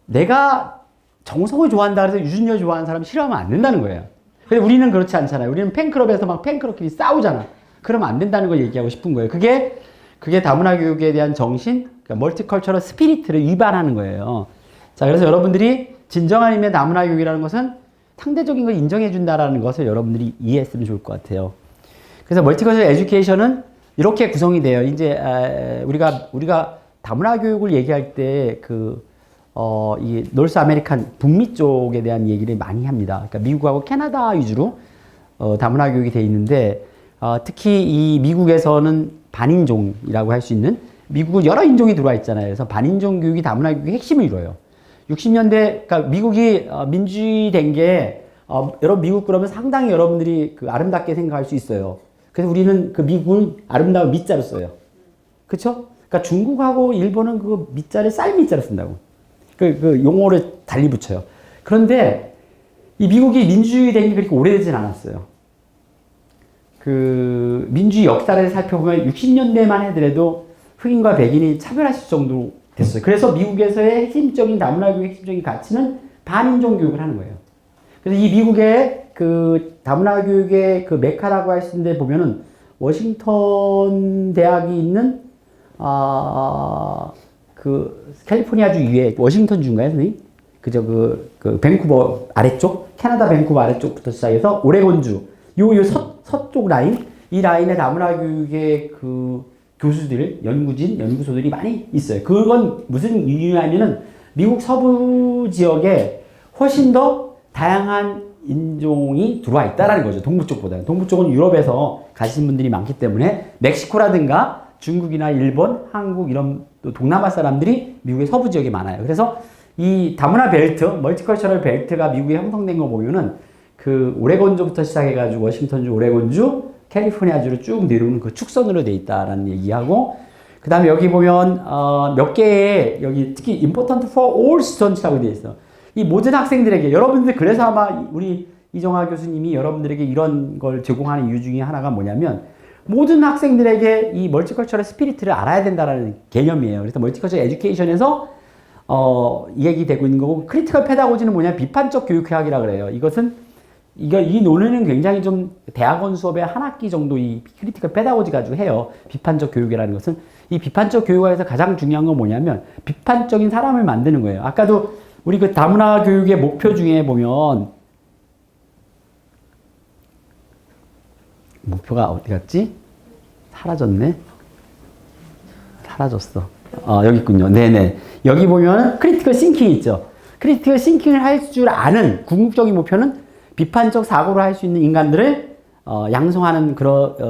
Speaker 1: 내가 정우성을 좋아한다 해서 유준열 좋아하는 사람 싫어하면 안 된다는 거예요. 근데 우리는 그렇지 않잖아요. 우리는 팬클럽에서 막 팬클럽끼리 싸우잖아. 그러면 안 된다는 걸 얘기하고 싶은 거예요. 그게 다문화 교육에 대한 정신, 그러니까 멀티컬처럴 스피리트를 위반하는 거예요. 자, 그래서 여러분들이 진정한 의미의 다문화 교육이라는 것은 상대적인 걸 인정해 준다라는 것을 여러분들이 이해했으면 좋을 것 같아요. 그래서 멀티컬처럴 에듀케이션은 이렇게 구성이 돼요. 이제 우리가 다문화 교육을 얘기할 때 이 노스 아메리칸 북미 쪽에 대한 얘기를 많이 합니다. 그러니까 미국하고 캐나다 위주로 다문화 교육이 돼 있는데 특히 이 미국에서는 반인종이라고 할 수 있는 미국은 여러 인종이 들어와 있잖아요. 그래서 반인종 교육이 다문화 교육의 핵심을 이뤄요. 60년대 그러니까 미국이 민주화된 게 여러분 미국 그러면 상당히 여러분들이 아름답게 생각할 수 있어요. 그래서 우리는 미국을 아름다운 미자로 써요. 그렇죠? 그러니까 중국하고 일본은 밑자를 쌀 밑자로 쓴다고. 그 용어를 달리 붙여요. 그런데 이 미국이 민주주의 된 게 그렇게 오래되진 않았어요. 그 민주주의 역사를 살펴보면 60년대만 해더라도 흑인과 백인이 차별하실 정도로 됐어요. 그래서 미국에서의 핵심적인 다문화 교육의 핵심적인 가치는 반인종 교육을 하는 거예요. 그래서 이 미국의 그 다문화 교육의 그 메카라고 할 수 있는데 보면은 워싱턴 대학이 있는 그 캘리포니아주 위에 워싱턴 주인가요, 선생님? 그저 그 밴쿠버 아래쪽, 캐나다 밴쿠버 아래쪽부터 시작해서 오레곤주, 요 서쪽 라인, 이 라인에 다문화 교육의 그 교수들, 연구소들이 많이 있어요. 그건 무슨 이유냐면은 미국 서부 지역에 훨씬 더 다양한 인종이 들어와 있다라는 거죠. 동부 쪽보다는. 동부 쪽은 유럽에서 가신 분들이 많기 때문에 멕시코라든가 중국이나 일본, 한국 이런 또 동남아 사람들이 미국의 서부 지역에 많아요. 그래서 이 다문화 벨트, 멀티컬처럴 벨트가 미국에 형성된 거 보면은 그 오레곤주부터 시작해가지고 워싱턴주, 오레곤주, 캘리포니아주로 쭉 내려오는 그 축선으로 돼 있다라는 얘기하고, 그 다음에 여기 보면 몇 개의 여기 특히 important for all students라고 되어 있어. 이 모든 학생들에게, 여러분들 그래서 아마 우리 이정화 교수님이 여러분들에게 이런 걸 제공하는 이유 중에 하나가 뭐냐면 모든 학생들에게 이 멀티컬처럴 스피리트를 알아야 된다라는 개념이에요. 그래서 멀티컬처럴 에듀케이션에서 이야기되고 있는 거고, 크리티컬 페다고지는 뭐냐, 비판적 교육학이라 그래요. 이 논의는 굉장히 좀 대학원 수업의 한 학기 정도 이 크리티컬 페다고지 가지고 해요. 비판적 교육이라는 것은 이 비판적 교육에서 가장 중요한 건 뭐냐면 비판적인 사람을 만드는 거예요. 아까도 우리 그 다문화 교육의 목표 중에 보면 목표가 어디 갔지? 사라졌네. 사라졌어. 여기 있군요. 네네. 여기 보면 크리티컬 싱킹 있죠. 크리티컬 싱킹을 할 줄 아는 궁극적인 목표는 비판적 사고를 할 수 있는 인간들을 양성하는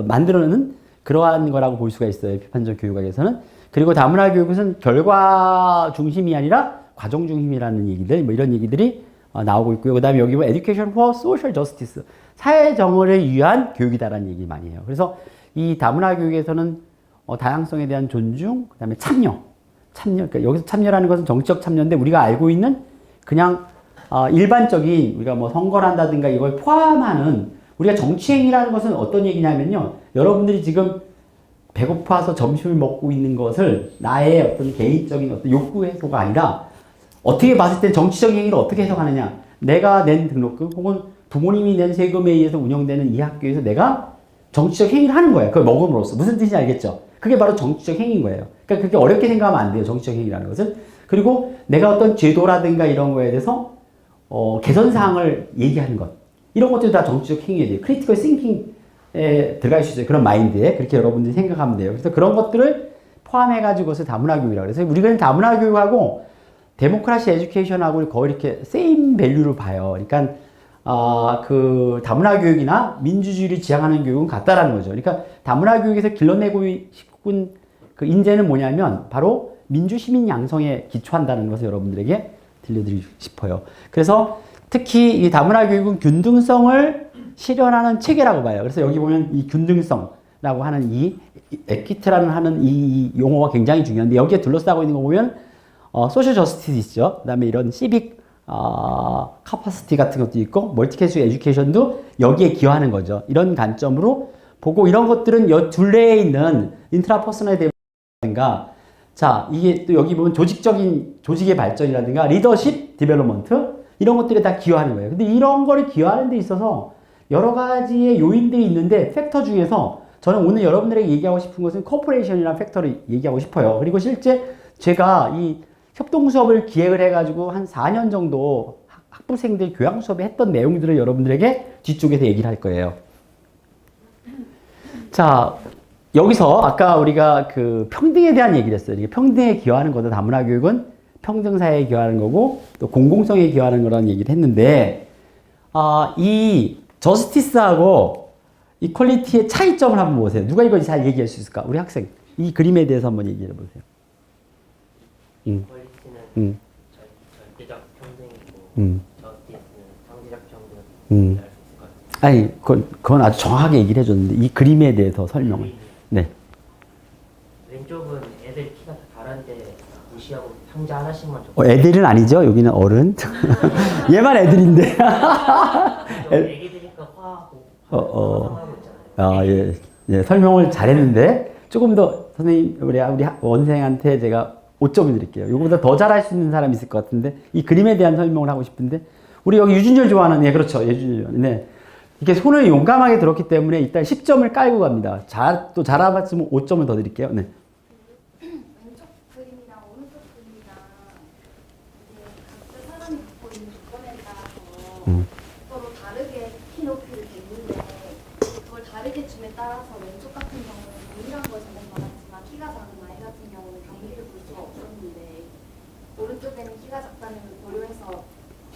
Speaker 1: 만들어내는 그러한 거라고 볼 수가 있어요. 비판적 교육학에서는. 그리고 다문화 교육은 결과 중심이 아니라 과정 중심이라는 얘기들, 뭐 이런 얘기들이 나오고 있고요. 그 다음에 여기 보면 Education for Social Justice, 사회 정의를 위한 교육이다라는 얘기 많이 해요. 그래서 이 다문화 교육에서는 다양성에 대한 존중, 그 다음에 참여. 그러니까 여기서 참여라는 것은 정치적 참여인데 우리가 알고 있는 그냥 일반적인 우리가 뭐 선거를 한다든가 이걸 포함하는, 우리가 정치행위라는 것은 어떤 얘기냐면요. 여러분들이 지금 배고파서 점심을 먹고 있는 것을 나의 어떤 개인적인 어떤 욕구 해소가 아니라 어떻게 봤을 때 정치적 행위를 어떻게 해석하느냐. 내가 낸 등록금 혹은 부모님이 낸 세금에 의해서 운영되는 이 학교에서 내가 정치적 행위를 하는 거예요. 그걸 먹음으로써. 무슨 뜻인지 알겠죠? 그게 바로 정치적 행위인 거예요. 그러니까 그렇게 어렵게 생각하면 안 돼요. 정치적 행위라는 것은. 그리고 내가 어떤 제도라든가 이런 거에 대해서 개선사항을 얘기하는 것. 이런 것들이 다 정치적 행위에 대해요. 크리티컬 싱킹에 들어갈 수 있어요. 그런 마인드에. 그렇게 여러분들이 생각하면 돼요. 그래서 그런 것들을 포함해가지고 그것을 다문화 교육이라고 그래서 우리가 다문화 교육하고 데모크라시 에듀케이션하고 거의 이렇게 세임 밸류로 봐요. 그러니까 그 다문화 교육이나 민주주의를 지향하는 교육은 같다라는 거죠. 그러니까 다문화 교육에서 길러내고 싶은 그 인재는 뭐냐면 바로 민주 시민 양성에 기초한다는 것을 여러분들에게 들려드리고 싶어요. 그래서 특히 이 다문화 교육은 균등성을 실현하는 체계라고 봐요. 그래서 여기 보면 이 균등성이라고 하는 이 에퀴트라는 하는 이 용어가 굉장히 중요한데 여기에 둘러싸고 있는 거 보면 소셜 저스티스 있죠. 그다음에 이런 시빅 카파시티 같은 것도 있고 멀티캐스 에듀케이션도 여기에 기여하는 거죠. 이런 관점으로 보고 이런 것들은 이 둘레에 있는 인트라퍼스널 데벨롭먼트가 자 이게 또 여기 보면 조직의 발전이라든가 리더십 디벨롭먼트 이런 것들에 다 기여하는 거예요. 근데 이런 거를 기여하는 데 있어서 여러 가지의 요인들이 있는데 팩터 중에서 저는 오늘 여러분들에게 얘기하고 싶은 것은 코퍼레이션이라는 팩터를 얘기하고 싶어요. 그리고 실제 제가 이 협동 수업을 기획을 해가지고 한 4년 정도 학부생들 교양 수업에 했던 내용들을 여러분들에게 뒤쪽에서 얘기를 할 거예요. 자, 여기서 아까 우리가 그 평등에 대한 얘기를 했어요. 이게 평등에 기여하는 거다. 다문화 교육은 평등사회에 기여하는 거고 또 공공성에 기여하는 거라는 얘기를 했는데 이 저스티스하고 이퀄리티의 차이점을 한번 보세요. 누가 이걸 잘 얘기할 수 있을까? 우리 학생. 이 그림에 대해서 한번 얘기해 보세요.
Speaker 3: 이퀄리티는 절대적 평등이고 저스티스는 상대적 평등. 알 수 있을 것 같아요.
Speaker 1: 아니, 그건 아주 정확하게 얘기를 해줬는데 이 그림에 대해서 설명을. 네.
Speaker 3: 왼쪽은 애들 키가 다 다른데 무시하고 상대적 문제 하나씩만 좀.
Speaker 1: 애들은 아니죠. 여기는 어른. 얘만 애들인데.
Speaker 3: 애기들이니까 화하고 화하고 있잖아요.
Speaker 1: 아, 예. 예, 설명을 잘했는데 조금 더 선생님 우리 원생한테 제가 5점을 드릴게요. 이거보다 더 잘할 수 있는 사람이 있을 것 같은데 이 그림에 대한 설명을 하고 싶은데 우리 여기 유준열 좋아하는 예 그렇죠. 유준열. 네. 이렇게 손을 용감하게 들었기 때문에 일단 10점을 깔고 갑니다. 또 잘 알아봤으면 5점을 더 드릴게요. 네.
Speaker 4: 왼쪽 그림이랑 오른쪽 그림이랑 이제 각자 사람이 갖고 있는 조건에 따라서 서로 다르게 키 높이를 줬는데 그걸 다르게 줌에 따라서 왼쪽 같은 경우는 동일한 걸 제공받았지만 키가 작은 아이 같은 경우는 경기를 볼 수가 없었는데 오른쪽에는 키가 작다는 걸 고려해서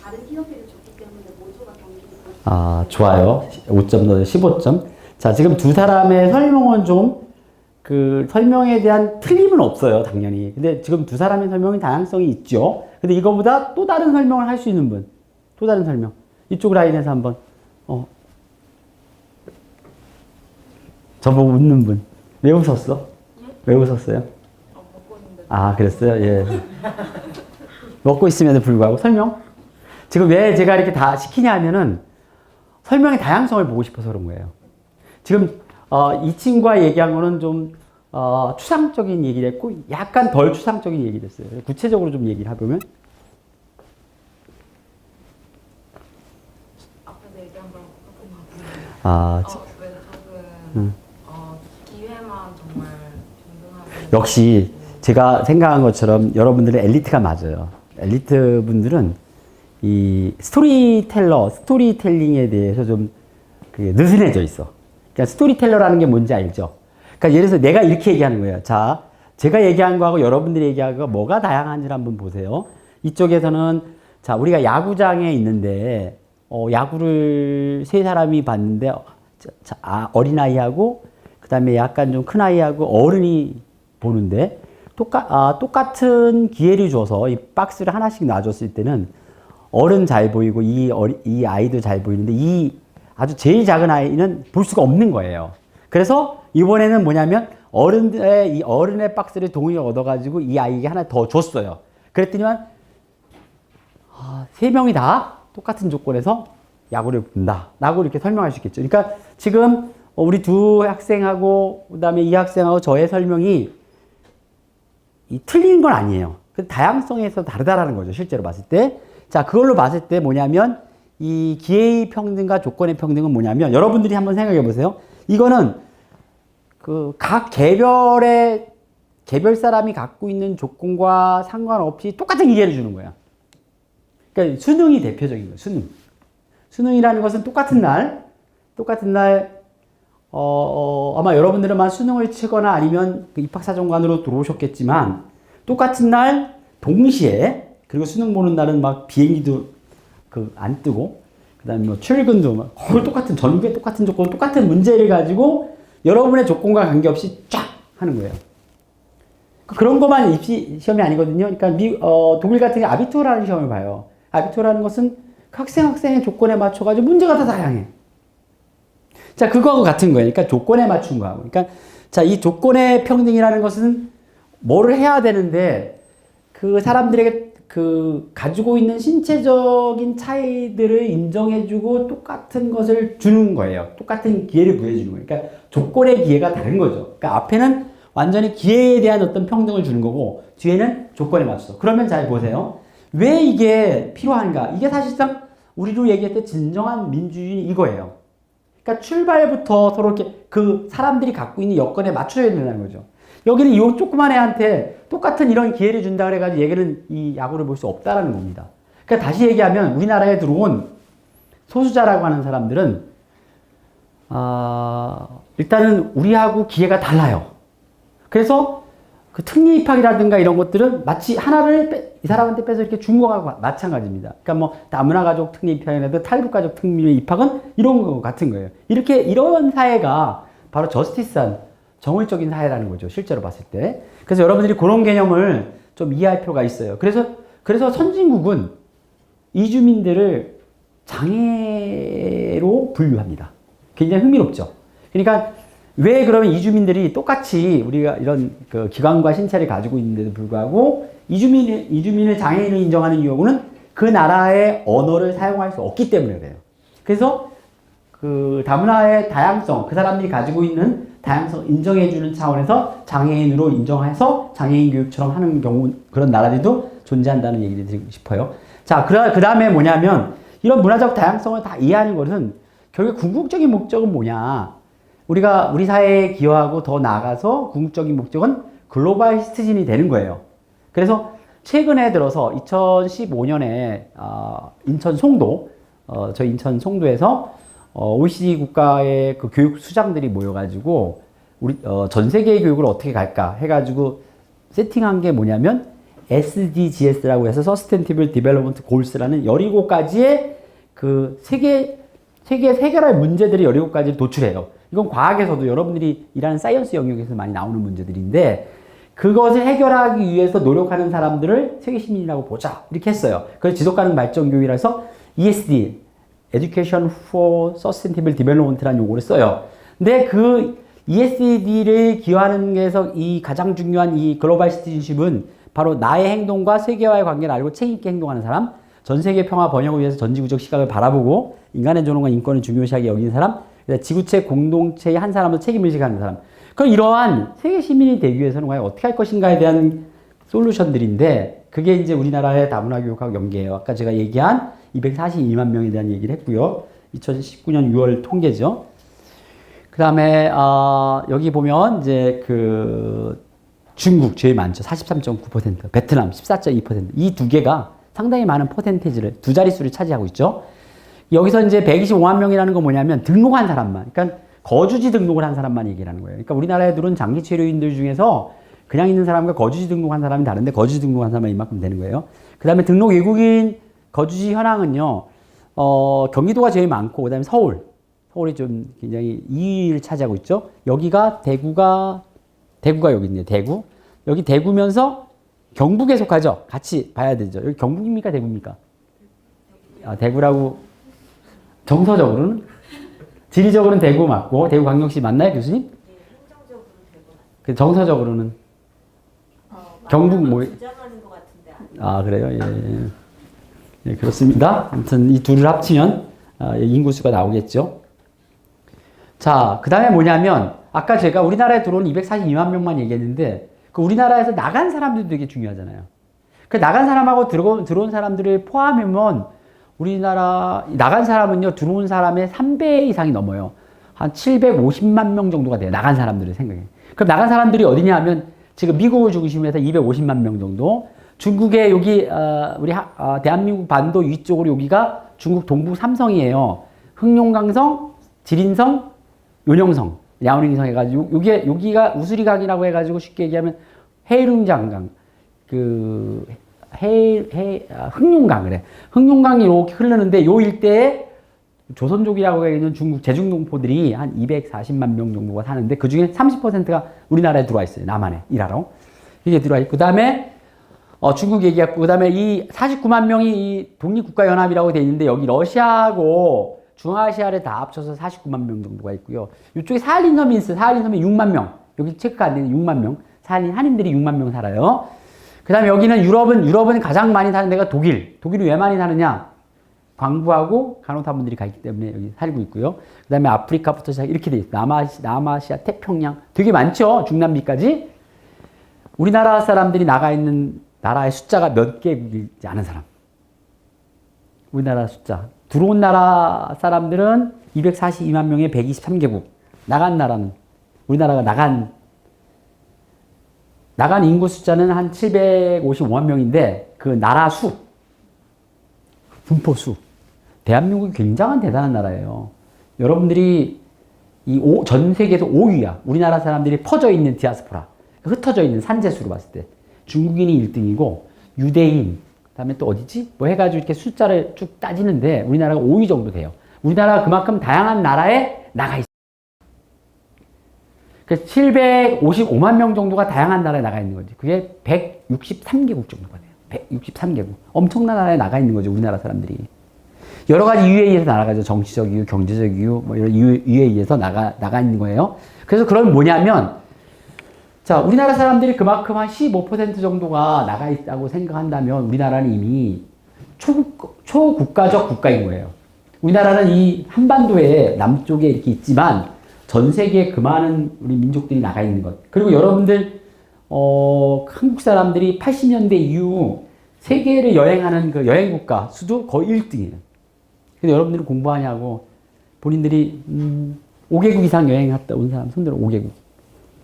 Speaker 4: 다른 키 높이를 줬기 때문에 모두가 경기를 볼 수
Speaker 1: 아, 좋아요. 5점 더 15점. 자, 지금 두 사람의 설명은 좀 그 설명에 대한 틀림은 없어요, 당연히. 근데 지금 두 사람의 설명이 다양성이 있죠. 근데 이거보다 또 다른 설명을 할 수 있는 분. 또 다른 설명. 이쪽 라인에서 한번 저보고 웃는 분. 왜 웃었어? 왜 웃었어요? 아, 그랬어요? 예. 먹고 있음에도 불구하고 설명? 지금 왜 제가 이렇게 다 시키냐 하면은 설명의 다양성을 보고 싶어서 그런 거예요. 지금 이 친구가 얘기한 거는 좀 추상적인 얘기를 했고 약간 덜 추상적인 얘기를 했어요. 구체적으로 좀 얘기를 해보면
Speaker 5: 앞에서 얘기한 거랑
Speaker 1: 아,
Speaker 5: 왼쪽은 기회만 정말 존중하고
Speaker 1: 역시 제가 생각한 것처럼 여러분들은 엘리트가 맞아요. 엘리트 분들은 이 스토리텔링에 대해서 좀 느슨해져 있어. 그러니까 스토리텔러라는 게 뭔지 알죠? 그러니까 예를 들어서 내가 이렇게 얘기하는 거예요. 자, 제가 얘기한 거하고 여러분들이 얘기한 거 뭐가 다양한지를 한번 보세요. 이쪽에서는 자, 우리가 야구장에 있는데 야구를 세 사람이 봤는데 어린아이하고 그 다음에 약간 좀 큰 아이하고 어른이 보는데 똑같은 기회를 줘서 이 박스를 하나씩 놔줬을 때는 어른 잘 보이고 이 아이도 잘 보이는데 이 아주 제일 작은 아이는 볼 수가 없는 거예요. 그래서 이번에는 뭐냐면 이 어른의 박스를 동의를 얻어가지고 이 아이에게 하나 더 줬어요. 그랬더니만 세 명이 다 똑같은 조건에서 야구를 본다 라고 이렇게 설명할 수 있겠죠. 그러니까 지금 우리 두 학생하고 그다음에 이 학생하고 저의 설명이 틀린 건 아니에요. 다양성에서 다르다라는 거죠. 실제로 봤을 때. 자, 그걸로 봤을 때 뭐냐면 이 기회의 평등과 조건의 평등은 뭐냐면 여러분들이 한번 생각해 보세요. 이거는 그 각 개별 사람이 갖고 있는 조건과 상관없이 똑같은 기회를 주는 거야. 그러니까 수능이 대표적인 거예요. 수능이라는 것은 똑같은 날 아마 여러분들은 수능을 치거나 아니면 그 입학사정관으로 들어오셨겠지만 똑같은 날 동시에 그리고 수능 보는 날은 막 비행기도 안 뜨고 그다음에 뭐 출근도 막 거의 똑같은 전국에 똑같은 조건 똑같은 문제를 가지고 여러분의 조건과 관계없이 쫙 하는 거예요. 그런 것만 입시 시험이 아니거든요. 그러니까 독일 같은 게 아비투어라는 시험을 봐요. 아비투어라는 것은 학생의 조건에 맞춰가지고 문제가 다 다양해. 자, 그거하고 같은 거예요. 그러니까 조건에 맞춘 거하고. 그러니까 자, 이 조건의 평등이라는 것은 뭐를 해야 되는데 그 사람들에게 가지고 있는 신체적인 차이들을 인정해주고 똑같은 것을 주는 거예요. 똑같은 기회를 부여주는 거예요. 그러니까 조건의 기회가 다른 거죠. 그러니까 앞에는 완전히 기회에 대한 어떤 평등을 주는 거고 뒤에는 조건에 맞춰서. 그러면 잘 보세요. 왜 이게 필요한가? 이게 사실상 우리로 얘기할 때 진정한 민주주의 이거예요. 그러니까 출발부터 서로 이렇게 그 사람들이 갖고 있는 여건에 맞춰야 된다는 거죠. 여기는 이 조그만 애한테 똑같은 이런 기회를 준다 그래가지고 얘기는 이 야구를 볼 수 없다라는 겁니다. 그러니까 다시 얘기하면 우리나라에 들어온 소수자라고 하는 사람들은 일단은 우리하고 기회가 달라요. 그래서 그 특례 입학이라든가 이런 것들은 마치 하나를 이 사람한테 빼서 이렇게 준 거와 마찬가지입니다. 그러니까 뭐 다문화 가족 특례 입학이라든가 탈북 가족 특례 입학은 이런 거 같은 거예요. 이런 사회가 바로 저스티스한 정의적인 사회라는 거죠. 실제로 봤을 때. 그래서 여러분들이 그런 개념을 좀 이해할 필요가 있어요. 그래서 선진국은 이주민들을 장애로 분류합니다. 굉장히 흥미롭죠. 그러니까 왜 그러면 이주민들이 똑같이 우리가 이런 그 기관과 신체를 가지고 있는데도 불구하고 이주민을 장애인을 인정하는 이유는 그 나라의 언어를 사용할 수 없기 때문에 그래요. 그래서 그 다문화의 다양성, 그 사람들이 가지고 있는 다양성 인정해주는 차원에서 장애인으로 인정해서 장애인 교육처럼 하는 경우, 그런 나라들도 존재한다는 얘기를 드리고 싶어요. 자, 그 다음에 뭐냐면, 이런 문화적 다양성을 다 이해하는 것은 결국 궁극적인 목적은 뭐냐. 우리가 우리 사회에 기여하고 더 나아가서 궁극적인 목적은 글로벌 시티즌이 되는 거예요. 그래서 최근에 들어서 2015년에 인천 송도, 저희 인천 송도에서 OECD 국가의 그 교육 수장들이 모여가지고 우리 전 세계 교육을 어떻게 갈까 해가지고 세팅한 게 뭐냐면 SDGs라고 해서 Sustainable Development Goals라는 17가지의 그 세계에 해결할 문제들이 17가지를 도출해요. 이건 과학에서도 여러분들이 일하는 사이언스 영역에서 많이 나오는 문제들인데, 그것을 해결하기 위해서 노력하는 사람들을 세계 시민이라고 보자, 이렇게 했어요. 그래서 지속가능 발전 교육이라서 ESD, Education for Sustainable Development라는 용어를 써요. 근데 그 ESD를 기여하는 데서 이 가장 중요한 이 글로벌 시티즌십은 바로 나의 행동과 세계와의 관계를 알고 책임있게 행동하는 사람, 전 세계 평화 번영을 위해서 전지구적 시각을 바라보고 인간의 존엄과 인권을 중요시하게 여기는 사람, 지구체 공동체의 한 사람으로 책임의식을 하는 사람. 그럼 이러한 세계 시민이 되기 위해서는 과연 어떻게 할 것인가에 대한 솔루션들인데, 그게 이제 우리나라의 다문화 교육하고 연계해요. 아까 제가 얘기한 242만 명에 대한 얘기를 했고요. 2019년 6월 통계죠. 그 다음에 여기 보면 이제 그 중국 제일 많죠. 43.9%, 베트남 14.2%. 이 두 개가 상당히 많은 퍼센테이지를, 두 자릿수를 차지하고 있죠. 여기서 이제 125만 명이라는 건 뭐냐면 등록한 사람만, 그러니까 거주지 등록을 한 사람만 얘기를 하는 거예요. 그러니까 우리나라에 들어온 장기 체류인들 중에서 그냥 있는 사람과 거주지 등록한 사람이 다른데, 거주지 등록한 사람은 이만큼 되는 거예요. 그 다음에 등록 외국인 거주지 현황은요, 경기도가 제일 많고, 그 다음에 서울이 좀 굉장히 2위를 차지하고 있죠. 여기가 대구가 여기 있네요. 대구. 여기 대구면서 경북에 속하죠. 같이 봐야 되죠. 여기 경북입니까? 대구입니까? 대구라고, 정서적으로는? 지리적으로는 대구 맞고, 대구광역시 맞나요, 교수님?
Speaker 6: 행정적으로 되고
Speaker 1: 그 정서적으로는? 경북 뭐?
Speaker 6: 주장하는 것 같은데.
Speaker 1: 그래요? 예. 예, 그렇습니다. 아무튼 이 둘을 합치면 인구수가 나오겠죠. 자, 그 다음에 뭐냐면, 아까 제가 우리나라에 들어온 242만 명만 얘기했는데, 그 우리나라에서 나간 사람들도 되게 중요하잖아요. 그 나간 사람하고 들어온 사람들을 포함하면, 우리나라 나간 사람은요, 들어온 사람의 3배 이상이 넘어요. 한 750만 명 정도가 돼요. 나간 사람들의 생각에. 그럼 나간 사람들이 어디냐 하면, 지금 미국을 중심으로 해서 250만 명 정도, 중국의 여기 우리 대한민국 반도 위쪽으로 여기가 중국 동부 삼성이에요. 흑룡강성, 지린성, 요령성, 야오닝성 해가지고 여기가 우수리강이라고 해가지고 쉽게 얘기하면 해룽장강, 흑룡강 그래. 흑룡강이 이렇게 흐르는데 요 일대에 조선족이라고 해있는 중국 제중동포들이 한 240만 명 정도가 사는데, 그 중에 30%가 우리나라에 들어와 있어요. 남한에 일하러. 이게 들어와 있고, 그 다음에 중국 얘기했고, 그 다음에 이 49만 명이 이 독립국가연합이라고 돼 있는데, 여기 러시아하고 중아시아를 다 합쳐서 49만 명 정도가 있고요. 이쪽에 사할린 섬이 있어요. 사할린 섬에 6만 명. 여기 체크가 안 되는 6만 명. 사할린 한인들이 6만 명 살아요. 그 다음에 여기는 유럽은 가장 많이 사는 데가 독일이 왜 많이 사느냐? 광부하고 간호사분들이 가 있기 때문에 여기 살고 있고요. 그 다음에 아프리카부터 시작 이렇게 돼 있어요. 남아시아, 태평양 되게 많죠. 중남미까지. 우리나라 사람들이 나가 있는 나라의 숫자가 몇 개국이지 않은 사람. 우리나라 숫자. 들어온 나라 사람들은 242만 명에 123개국. 나간 나라는, 우리나라가 나간 인구 숫자는 한 755만 명인데, 그 나라 수, 분포 수. 대한민국이 굉장한 대단한 나라예요. 여러분들이 전 세계에서 5위야. 우리나라 사람들이 퍼져 있는 디아스포라. 흩어져 있는 산재수로 봤을 때. 중국인이 1등이고, 유대인, 그 다음에 또 어디지? 뭐 해가지고 이렇게 숫자를 쭉 따지는데, 우리나라가 5위 정도 돼요. 우리나라가 그만큼 다양한 나라에 나가 있어요. 그래서 755만 명 정도가 다양한 나라에 나가 있는 거지. 그게 163개국 정도가 돼요. 163개국. 엄청난 나라에 나가 있는 거죠, 우리나라 사람들이. 여러 가지 이유에 의해서 나가죠. 정치적 이유, 경제적 이유, 뭐 이런 이유에 의해서 나가 있는 거예요. 그래서 그럼 뭐냐면, 자, 우리나라 사람들이 그만큼 한 15% 정도가 나가 있다고 생각한다면 우리나라는 이미 초국가적 국가인 거예요. 우리나라는 이 한반도에 남쪽에 이렇게 있지만 전 세계에 그 많은 우리 민족들이 나가 있는 것. 그리고 여러분들, 한국 사람들이 80년대 이후 세계를 여행하는 그 여행국가 수도 거의 1등이에요. 근데 여러분들이 공부하냐고 본인들이 5개국 이상 여행 갔다 온 사람 손들어 5개국.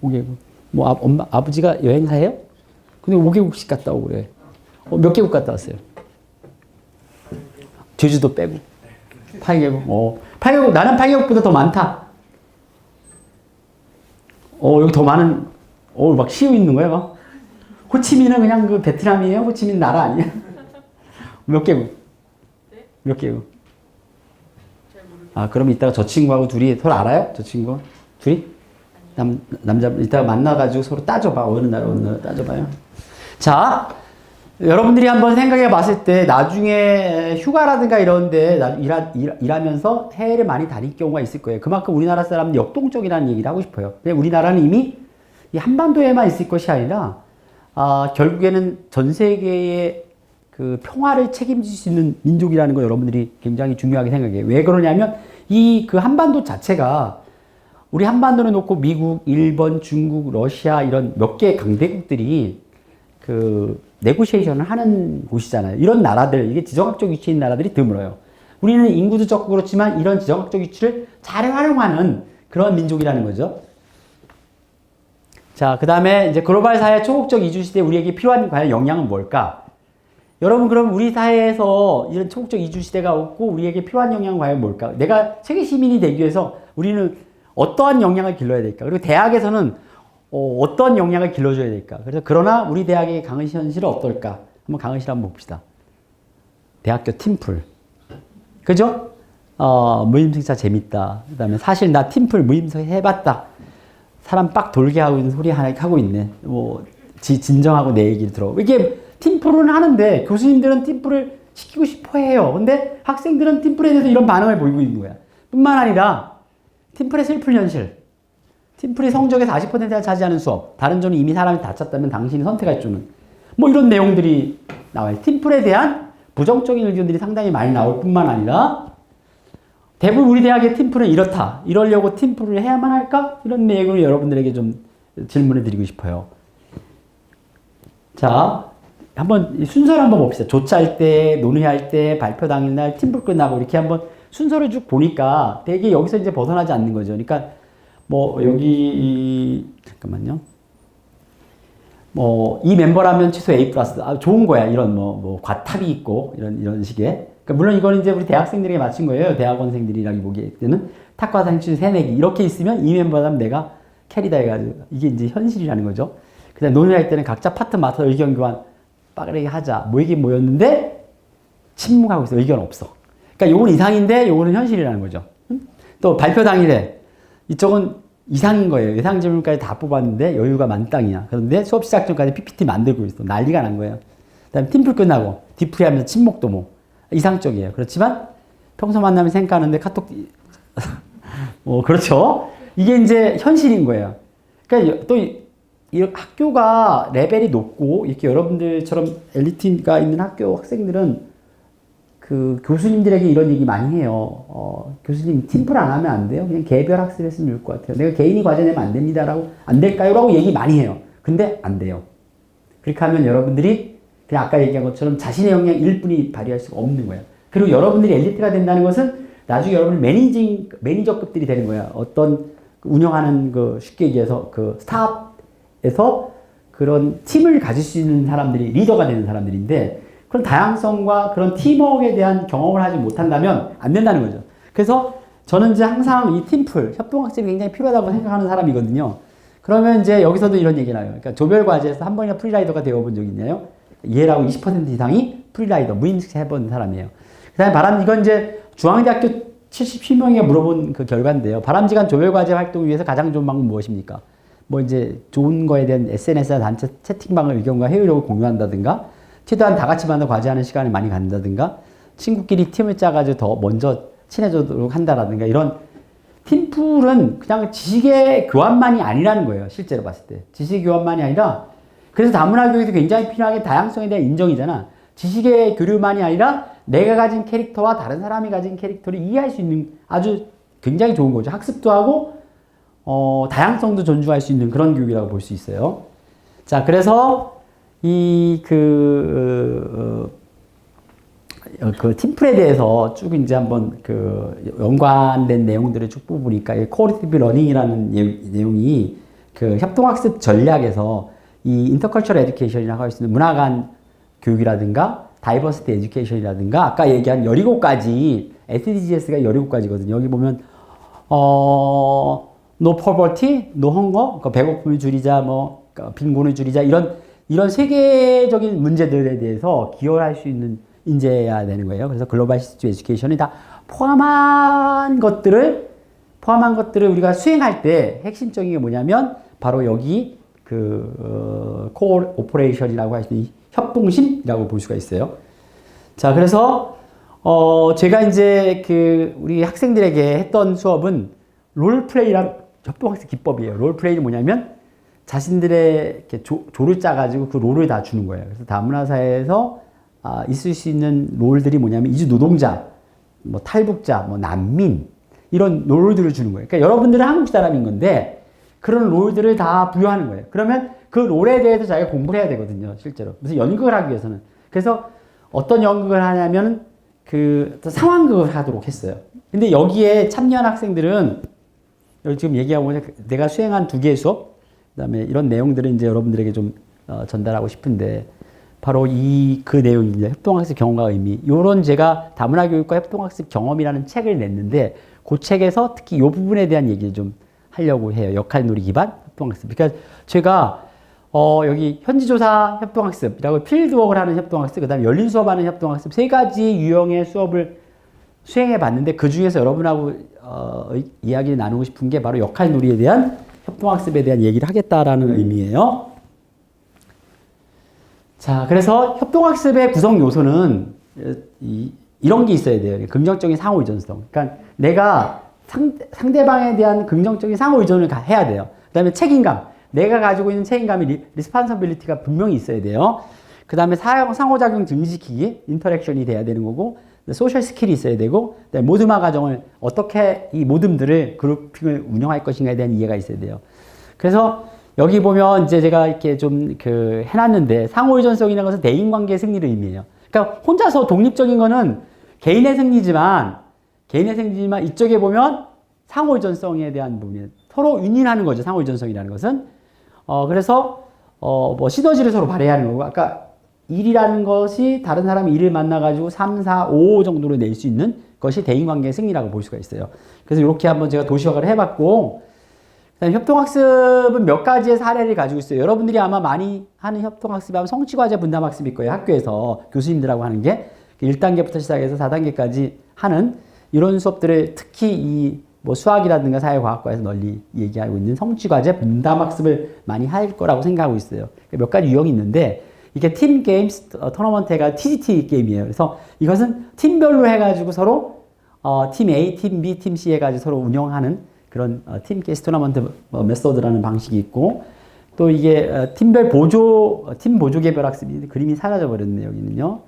Speaker 1: 5개국. 뭐 아버지가 여행사예요? 근데 5개국씩 갔다 오고 그래. 몇 개국 갔다 왔어요? 제주도 빼고. 8개국. 8개국. 나는 8개국보다 더 많다. 여기 더 많은, 막 시우 있는 거야, 막. 호치민은 그냥 그 베트남이에요? 호치민 나라 아니야? 몇 개국? 몇 개국? 아, 그럼 이따가 저 친구하고 둘이 서로 알아요? 저 친구? 둘이? 남자, 이따가 만나가지고 서로 따져봐. 어느 나라 따져봐요. 자, 여러분들이 한번 생각해 봤을 때 나중에 휴가라든가 이런데 일하면서 해외를 많이 다닐 경우가 있을 거예요. 그만큼 우리나라 사람은 역동적이라는 얘기를 하고 싶어요. 근데 우리나라는 이미 이 한반도에만 있을 것이 아니라 결국에는 전 세계의 그 평화를 책임질 수 있는 민족이라는 거 여러분들이 굉장히 중요하게 생각해요. 왜 그러냐면 이 그 한반도 자체가 우리 한반도를 놓고 미국, 일본, 중국, 러시아 이런 몇 개의 강대국들이 그 네고시에이션을 하는 곳이잖아요. 이런 나라들, 이게 지정학적 위치에 있는 나라들이 드물어요. 우리는 인구도 적고 그렇지만 이런 지정학적 위치를 잘 활용하는 그런 민족이라는 거죠. 자, 그 다음에 이제 글로벌 사회 초국적 이주 시대에 우리에게 필요한 과연 영향은 뭘까? 여러분, 그럼 우리 사회에서 이런 초국적 이주 시대가 없고 우리에게 필요한 영향은 과연 뭘까? 내가 세계 시민이 되기 위해서 우리는 어떠한 영향을 길러야 될까? 그리고 대학에서는 어떤 영향을 길러줘야 될까? 그래서 그러나 우리 대학의 강의 현실은 어떨까? 한번 강의 실 한번 봅시다. 대학교 팀플. 그죠? 무임승차 재밌다. 그 다음에 사실 나 팀플 무임승차 해봤다. 사람 빡 돌게 하고 있는 소리 하나 하고 있네. 뭐, 진정하고 내 얘기를 들어. 이게 팀플은 하는데 교수님들은 팀플을 시키고 싶어 해요. 근데 학생들은 팀플에 대해서 이런 반응을 보이고 있는 거야. 뿐만 아니라 팀플의 슬픈 현실. 팀플이 성적의 40%를 차지하는 수업. 다른 조는 이미 사람이 다쳤다면 당신이 선택할 조는. 뭐 이런 내용들이 나와요. 팀플에 대한 부정적인 의견들이 상당히 많이 나올 뿐만 아니라 대부분 우리 대학의 팀플은 이렇다. 이러려고 팀플을 해야만 할까? 이런 내용을 여러분들에게 좀 질문을 드리고 싶어요. 자, 한번 순서를 한번 봅시다. 조차할 때, 논의할 때, 발표 당일날, 팀플 끝나고 이렇게 한번 순서를 쭉 보니까 되게 여기서 이제 벗어나지 않는 거죠. 그러니까 뭐 여기 잠깐만요. 뭐 이 멤버라면 최소 A+. 좋은 거야. 이런 뭐 과탑이 있고 이런 식의. 그러니까 물론 이거는 이제 우리 대학생들에게 맞춘 거예요. 대학원생들이라기 보기에는 탁과상 취 새내기 이렇게 있으면 이 멤버라면 내가 캐리다 해가지고 이게 이제 현실이라는 거죠. 그다음 논의할 때는 각자 파트 맡아서 의견 교환 빠르게 하자. 모이게 모였는데 침묵하고 있어. 의견 없어. 그러니까 요건 이상인데 요거는 현실이라는 거죠. 또 발표 당일에 이쪽은 이상인 거예요. 예상 질문까지 다 뽑았는데 여유가 만땅이야. 그런데 수업 시작 전까지 PPT 만들고 있어. 난리가 난 거예요. 그다음에 팀플 끝나고 디프리 하면서 침묵도 뭐 이상적이에요. 그렇지만 평소 만나면 생각하는데 카톡 그렇죠. 이게 이제 현실인 거예요. 그러니까 또 이 학교가 레벨이 높고 이렇게 여러분들처럼 엘리트가 있는 학교 학생들은 그 교수님들에게 이런 얘기 많이 해요. 교수님 팀플 안 하면 안 돼요? 그냥 개별 학습했으면 좋을 것 같아요. 내가 개인이 과제 내면 안 됩니다라고 안 될까요? 라고 얘기 많이 해요. 근데 안 돼요. 그렇게 하면 여러분들이 그냥 아까 얘기한 것처럼 자신의 역량 1분이 발휘할 수가 없는 거예요. 그리고 여러분들이 엘리트가 된다는 것은 나중에 여러분 매니저급들이 되는 거야. 어떤 운영하는 그 쉽게 얘기해서 그 스타업에서 그런 팀을 가질 수 있는 사람들이 리더가 되는 사람들인데 그런 다양성과 그런 팀워크에 대한 경험을 하지 못한다면 안 된다는 거죠. 그래서 저는 이제 항상 이 팀플, 협동학습이 굉장히 필요하다고 생각하는 사람이거든요. 그러면 이제 여기서도 이런 얘기 나요. 그러니까 조별 과제에서 한 번이나 프리라이더가 되어본 적 있나요? 이해라고 20% 이상이 프리라이더, 무임승차 해본 사람이에요. 그 다음에 이건 이제 중앙대학교 77명에게 물어본 그 결과인데요. 바람직한 조별 과제 활동을 위해서 가장 좋은 방법은 무엇입니까? 뭐 이제 좋은 거에 대한 SNS나 단체 채팅방을 의견과 회의록을 공유한다든가, 최대한 다 같이 만나 과제하는 시간을 많이 갖는다든가, 친구끼리 팀을 짜가지고 더 먼저 친해지도록 한다라든가, 이런 팀풀은 그냥 지식의 교환만이 아니라는 거예요. 실제로 봤을 때. 지식의 교환만이 아니라 그래서 다문화 교육이 굉장히 필요한 게 다양성에 대한 인정이잖아. 지식의 교류만이 아니라 내가 가진 캐릭터와 다른 사람이 가진 캐릭터를 이해할 수 있는 아주 굉장히 좋은 거죠. 학습도 하고 다양성도 존중할 수 있는 그런 교육이라고 볼 수 있어요. 자, 그래서 그 팀플에 대해서 쭉 이제 한번 그 연관된 내용들을 쭉 뽑으니까 이 코어레티브 러닝이라는 내용이 그 협동학습 전략에서 이 인터컬처럴 에듀케이션이라고 할 수 있는 문화 간 교육이라든가 다이버시티 에듀케이션이라든가 아까 얘기한 17가지 SDGs가 17가지거든요. 여기 보면 no poverty, no hunger, 그러니까 배고픔을 줄이자, 뭐 빈곤을 줄이자 이런 세계적인 문제들에 대해서 기여할 수 있는 인재야 되는 거예요. 그래서 글로벌 시스템 에듀케이션이 다 포함한 것들을 우리가 수행할 때 핵심적인 게 뭐냐면 바로 여기 코어 오퍼레이션이라고 할 수 있는 협동심이라고 볼 수가 있어요. 자, 그래서 제가 이제 우리 학생들에게 했던 수업은 롤플레이랑 협동학습 기법이에요. 롤플레이는 뭐냐면 자신들의 이렇게 조를 짜가지고 그 롤을 다 주는 거예요. 그래서 다문화사회에서 있을 수 있는 롤들이 뭐냐면 이주 노동자, 뭐 탈북자, 뭐 난민 이런 롤들을 주는 거예요. 그러니까 여러분들은 한국 사람인 건데 그런 롤들을 다 부여하는 거예요. 그러면 그 롤에 대해서 자기가 공부를 해야 되거든요. 실제로 무슨 연극을 하기 위해서는. 그래서 어떤 연극을 하냐면 상황극을 하도록 했어요. 근데 여기에 참여한 학생들은 여기 지금 얘기하고 보니까 내가 수행한 2개의 수업, 그다음에 이런 내용들을 이제 여러분들에게 좀 전달하고 싶은데 바로 그 내용입니다. 협동학습 경험과 의미. 요런 제가 다문화 교육과 협동학습 경험이라는 책을 냈는데 그 책에서 특히 이 부분에 대한 얘기를 좀 하려고 해요. 역할놀이 기반 협동학습. 그러니까 제가 여기 현지조사 협동학습이라고 필드워크를 하는 협동학습, 그 다음에 열린 수업하는 협동학습 3가지 유형의 수업을 수행해 봤는데 그 중에서 여러분하고 이야기를 나누고 싶은 게 바로 역할놀이에 대한 협동학습에 대한 얘기를 하겠다라는 의미예요. 자, 그래서 협동학습의 구성 요소는 이런 게 있어야 돼요. 긍정적인 상호 의존성. 그러니까 내가 상대방에 대한 긍정적인 상호 의존을 해야 돼요. 그 다음에 책임감. 내가 가지고 있는 책임감이 리스판서빌리티가 분명히 있어야 돼요. 그 다음에 상호작용 증식시키기, 인터랙션이 돼야 되는 거고, 소셜 스킬이 있어야 되고, 모듬화 과정을 어떻게 이 모듬들을 그룹핑을 운영할 것인가에 대한 이해가 있어야 돼요. 그래서 여기 보면 이제 제가 이렇게 좀 해놨는데 상호의존성이라는 것은 대인관계의 승리를 의미해요. 그러니까 혼자서 독립적인 거는 개인의 승리지만 이쪽에 보면 상호의존성에 대한 부분이 서로 윈윈하는 거죠. 상호의존성이라는 것은. 그래서 뭐 시너지를 서로 발휘하는 거고 아까 일이라는 것이 다른 사람이 일을 만나가지고 3, 4, 5 정도로 낼 수 있는 것이 대인관계의 승리라고 볼 수가 있어요. 그래서 이렇게 한번 제가 도시화를 해봤고 협동학습은 몇 가지의 사례를 가지고 있어요. 여러분들이 아마 많이 하는 협동학습이 하면 성취과제 분담학습일 거예요. 학교에서 교수님들하고 하는 게 1단계부터 시작해서 4단계까지 하는 이런 수업들을 특히 뭐 수학이라든가 사회과학과에서 널리 얘기하고 있는 성취과제 분담학습을 많이 할 거라고 생각하고 있어요. 몇 가지 유형이 있는데 이게 팀 게임스 토너먼트가 TGT 게임이에요. 그래서 이것은 팀별로 해가지고 서로 팀 A, 팀 B, 팀 C 해가지고 서로 운영하는 그런 팀 게임스 토너먼트 메소드라는 방식이 있고 또 이게 팀 보조 개별 학습이 그림이 사라져 버렸네요. 여기는요.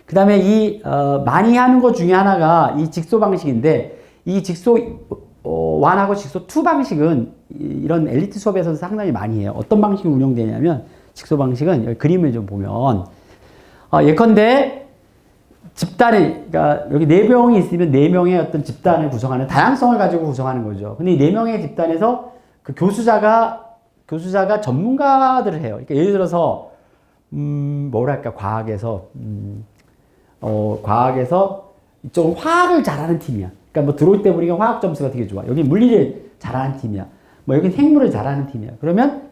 Speaker 1: 그 다음에 많이 하는 것 중에 하나가 이 직소 방식인데 이 직소 1하고 직소 2 방식은 이런 엘리트 수업에서도 상당히 많이 해요. 어떤 방식이 운영되냐면 직소 방식은 여기 그림을 좀 보면 예컨대 집단을 그러니까 여기 4명이 있으면 4명의 어떤 집단을 구성하는 다양성을 가지고 구성하는 거죠. 근데 이 4명의 집단에서 그 교수자가 전문가들을 해요. 그러니까 예를 들어서 뭐랄까 과학에서 이쪽은 화학을 잘하는 팀이야. 그러니까 뭐 들어올 때 우리가 화학 점수가 되게 좋아. 여기 물리를 잘하는 팀이야. 뭐 여기 생물을 잘하는 팀이야. 그러면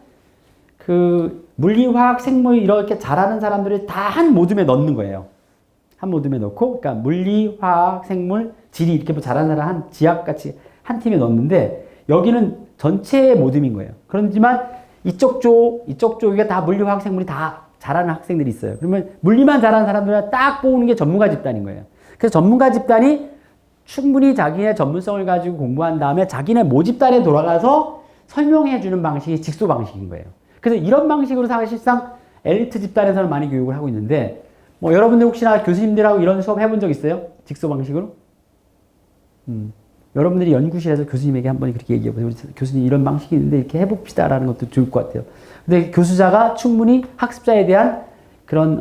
Speaker 1: 그 물리, 화학, 생물 이렇게 잘하는 사람들을 다 한 모둠에 넣는 거예요. 한 모둠에 넣고, 그러니까 물리, 화학, 생물, 지리 이렇게 뭐 잘하는 사람 한 지학같이 한 팀에 넣는데 여기는 전체의 모둠인 거예요. 그렇지만 이쪽 쪽에 다 물리, 화학, 생물이 다 잘하는 학생들이 있어요. 그러면 물리만 잘하는 사람들은 딱 뽑는 게 전문가 집단인 거예요. 그래서 전문가 집단이 충분히 자기의 전문성을 가지고 공부한 다음에 자기네 모집단에 돌아가서 설명해 주는 방식이 직소 방식인 거예요. 그래서 이런 방식으로 사실상 엘리트 집단에서는 많이 교육을 하고 있는데 뭐 여러분들 혹시나 교수님들하고 이런 수업 해본 적 있어요? 직소 방식으로? 여러분들이 연구실에서 교수님에게 한번 그렇게 얘기해 보세요. 우리 교수님 이런 방식이 있는데 이렇게 해봅시다라는 것도 좋을 것 같아요. 근데 교수자가 충분히 학습자에 대한 그런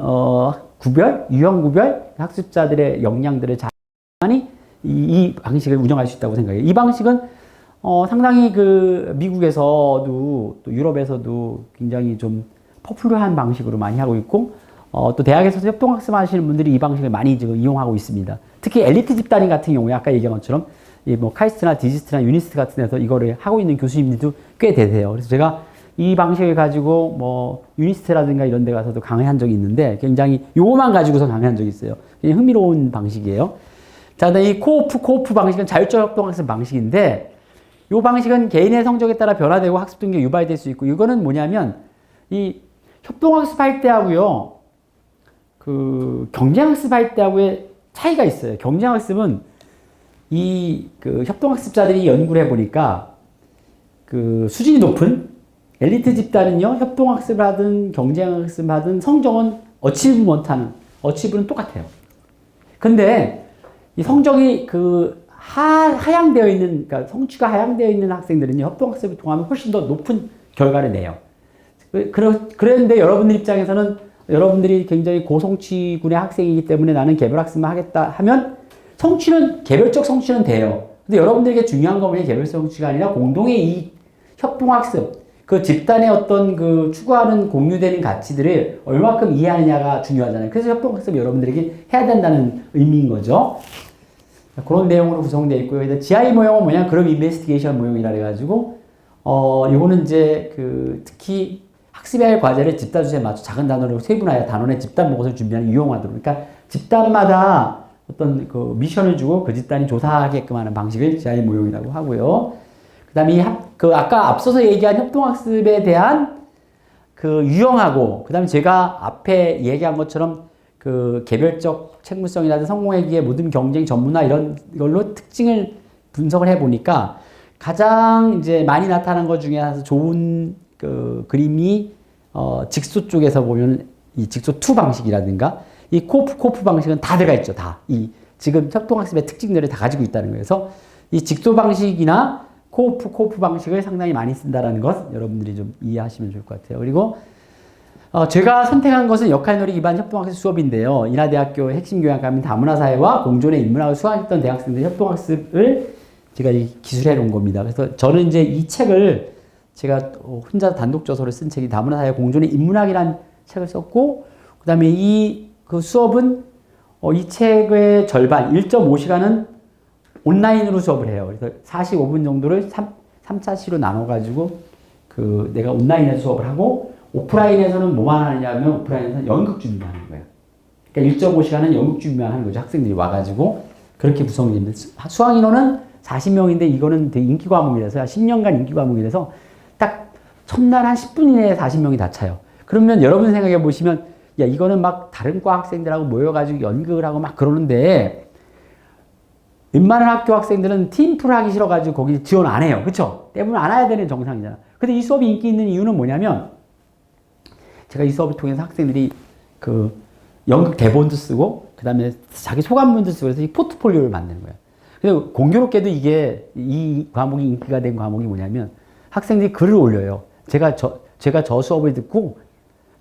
Speaker 1: 구별, 유형 구별, 학습자들의 역량들을 잘 많이 이 방식을 운영할 수 있다고 생각해요. 이 방식은 상당히 그 미국에서도 또 유럽에서도 굉장히 좀 포퓰러한 방식으로 많이 하고 있고 또 대학에서 협동학습 하시는 분들이 이 방식을 많이 지금 이용하고 있습니다. 특히 엘리트 집단인 같은 경우에 아까 얘기한 것처럼 뭐 카이스트나 디지스트나 유니스트 같은 데서 이거를 하고 있는 교수님들도 꽤 되세요. 그래서 제가 이 방식을 가지고 뭐 유니스트라든가 이런 데 가서도 강의한 적이 있는데 굉장히 요거만 가지고서 강의한 적이 있어요. 굉장히 흥미로운 방식이에요. 자, 근데 이 코오프 방식은 자율적 협동학습 방식인데 이 방식은 개인의 성적에 따라 변화되고 학습 동기가 유발될 수 있고 이거는 뭐냐면 이 협동학습 할 때하고요. 그 경쟁학습 할 때하고의 차이가 있어요. 경쟁학습은 그 협동학습자들이 연구를 해보니까 그 수준이 높은 엘리트 집단은요, 협동학습을 하든 경쟁학습을 하든 성적은 어치브는 똑같아요. 근데 이 성적이 그 하향되어 있는, 그러니까 성취가 하향되어 있는 학생들은요, 협동학습을 통하면 훨씬 더 높은 결과를 내요. 그런데 여러분들 입장에서는 여러분들이 굉장히 고성취군의 학생이기 때문에 나는 개별학습만 하겠다 하면 개별적 성취는 돼요. 근데 여러분들에게 중요한 건 개별적 성취가 아니라 공동의 이 협동학습, 그 집단의 어떤 그 추구하는 공유되는 가치들을 얼마큼 이해하느냐가 중요하잖아요. 그래서 협동학습을 여러분들에게 해야 된다는 의미인 거죠. 그런 내용으로 구성되어 있고요. GI 모형은 뭐냐? 그룹 인베스티게이션 모형이라 해가지고, 요거는 이제 특히 학습해야 할 과제를 집단 주제에 맞춰 작은 단어로 세분화해 단원의 집단 보고서를 준비하는 유용하도록. 그러니까 집단마다 어떤 그 미션을 주고 그 집단이 조사하게끔 하는 방식을 GI 모형이라고 하고요. 그 다음에 아까 앞서서 얘기한 협동학습에 대한 그 유형하고, 그 다음에 제가 앞에 얘기한 것처럼 그 개별적 책무성이라든지 성공의 기회, 모든 경쟁 전문화 이런 걸로 특징을 분석을 해보니까 가장 이제 많이 나타난 것 중에 하나 좋은 그 그림이 직소 쪽에서 보면 이 직소 2 방식이라든가 이 코프 방식은 다 들어가 있죠. 다. 지금 협동학습의 특징들을 다 가지고 있다는 거예요. 그래서 이 직소 방식이나 코프 방식을 상당히 많이 쓴다는 것 여러분들이 좀 이해하시면 좋을 것 같아요. 그리고 제가 선택한 것은 역할놀이 기반 협동학습 수업인데요. 인하대학교 핵심 교양과민 다문화사회와 공존의 인문학을 수강했던 대학생들 협동학습을 제가 기술해 놓은 겁니다. 그래서 저는 이제 이 책을 제가 혼자 단독 저서를 쓴 책이 다문화사회 공존의 인문학이라는 책을 썼고, 그 다음에 그 수업은 이 책의 절반, 1.5시간은 온라인으로 수업을 해요. 그래서 45분 정도를 3차시로 나눠가지고 내가 온라인에서 수업을 하고, 오프라인에서는 뭐만 하느냐면 오프라인에서는 연극 준비하는 거예요. 그러니까 1.5시간은 연극 준비만 하는 거죠. 학생들이 와가지고 그렇게 구성이 됩니다. 수강 인원은 40명인데 이거는 되게 인기 과목이라서 10년간 인기 과목이라서 딱 첫날 한 10분 이내에 40명이 다 차요. 그러면 여러분 생각해 보시면 야 이거는 막 다른 과 학생들하고 모여가지고 연극을 하고 막 그러는데 웬만한 학교 학생들은 팀플 하기 싫어가지고 거기 지원 안 해요. 그쵸? 대부분 안 해야 되는 정상이잖아. 근데 이 수업이 인기 있는 이유는 뭐냐면 제가 이 수업을 통해서 학생들이 그 연극 대본도 쓰고 그 다음에 자기 소감문도 쓰고 해서 이 포트폴리오를 만드는 거예요. 그래서 공교롭게도 이 과목이 인기가 된 과목이 뭐냐면 학생들이 글을 올려요. 제가 저 수업을 듣고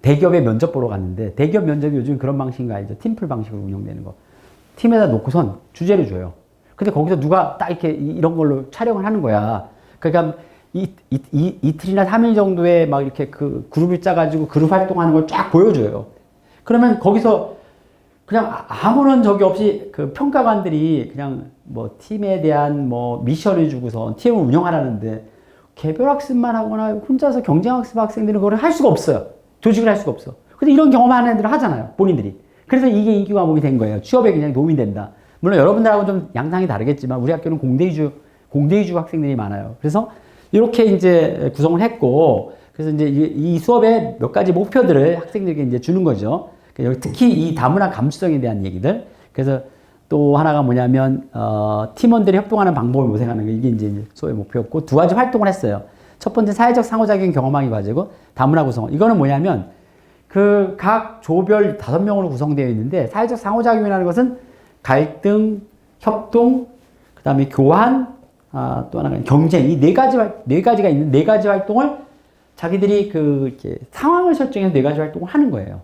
Speaker 1: 대기업에 면접 보러 갔는데 대기업 면접이 요즘 그런 방식인 거 알죠? 팀플 방식으로 운영되는 거. 팀에다 놓고선 주제를 줘요. 근데 거기서 누가 딱 이렇게 이런 걸로 촬영을 하는 거야. 그러니까 이틀이나 3일 정도에 막 이렇게 그 그룹을 짜가지고 그룹 활동하는 걸 쫙 보여줘요. 그러면 거기서 그냥 아무런 적이 없이 그 평가관들이 그냥 뭐 팀에 대한 뭐 미션을 주고서 팀을 운영하라는데 개별학습만 하거나 혼자서 경쟁학습 학생들은 그걸 할 수가 없어요. 조직을 할 수가 없어. 근데 이런 경험하는 애들은 하잖아요. 본인들이. 그래서 이게 인기 과목이 된 거예요. 취업에 굉장히 도움이 된다. 물론 여러분들하고 좀 양상이 다르겠지만 우리 학교는 공대위주 학생들이 많아요. 그래서 이렇게 이제 구성을 했고, 그래서 이제 이 수업의 몇 가지 목표들을 학생들에게 이제 주는 거죠. 특히 이 다문화 감수성에 대한 얘기들. 그래서 또 하나가 뭐냐면 팀원들이 협동하는 방법을 모색하는 거 이게 이제 수업의 목표였고 두 가지 활동을 했어요. 첫 번째 사회적 상호작용 경험하기 과제고 다문화 구성원. 이거는 뭐냐면 그 각 조별 5명으로 구성되어 있는데 사회적 상호작용이라는 것은 갈등, 협동, 그다음에 교환, 또 하나가 경쟁 이 네 가지가 있는 네 가지 활동을 자기들이 그 이렇게 상황을 설정해서 네 가지 활동을 하는 거예요.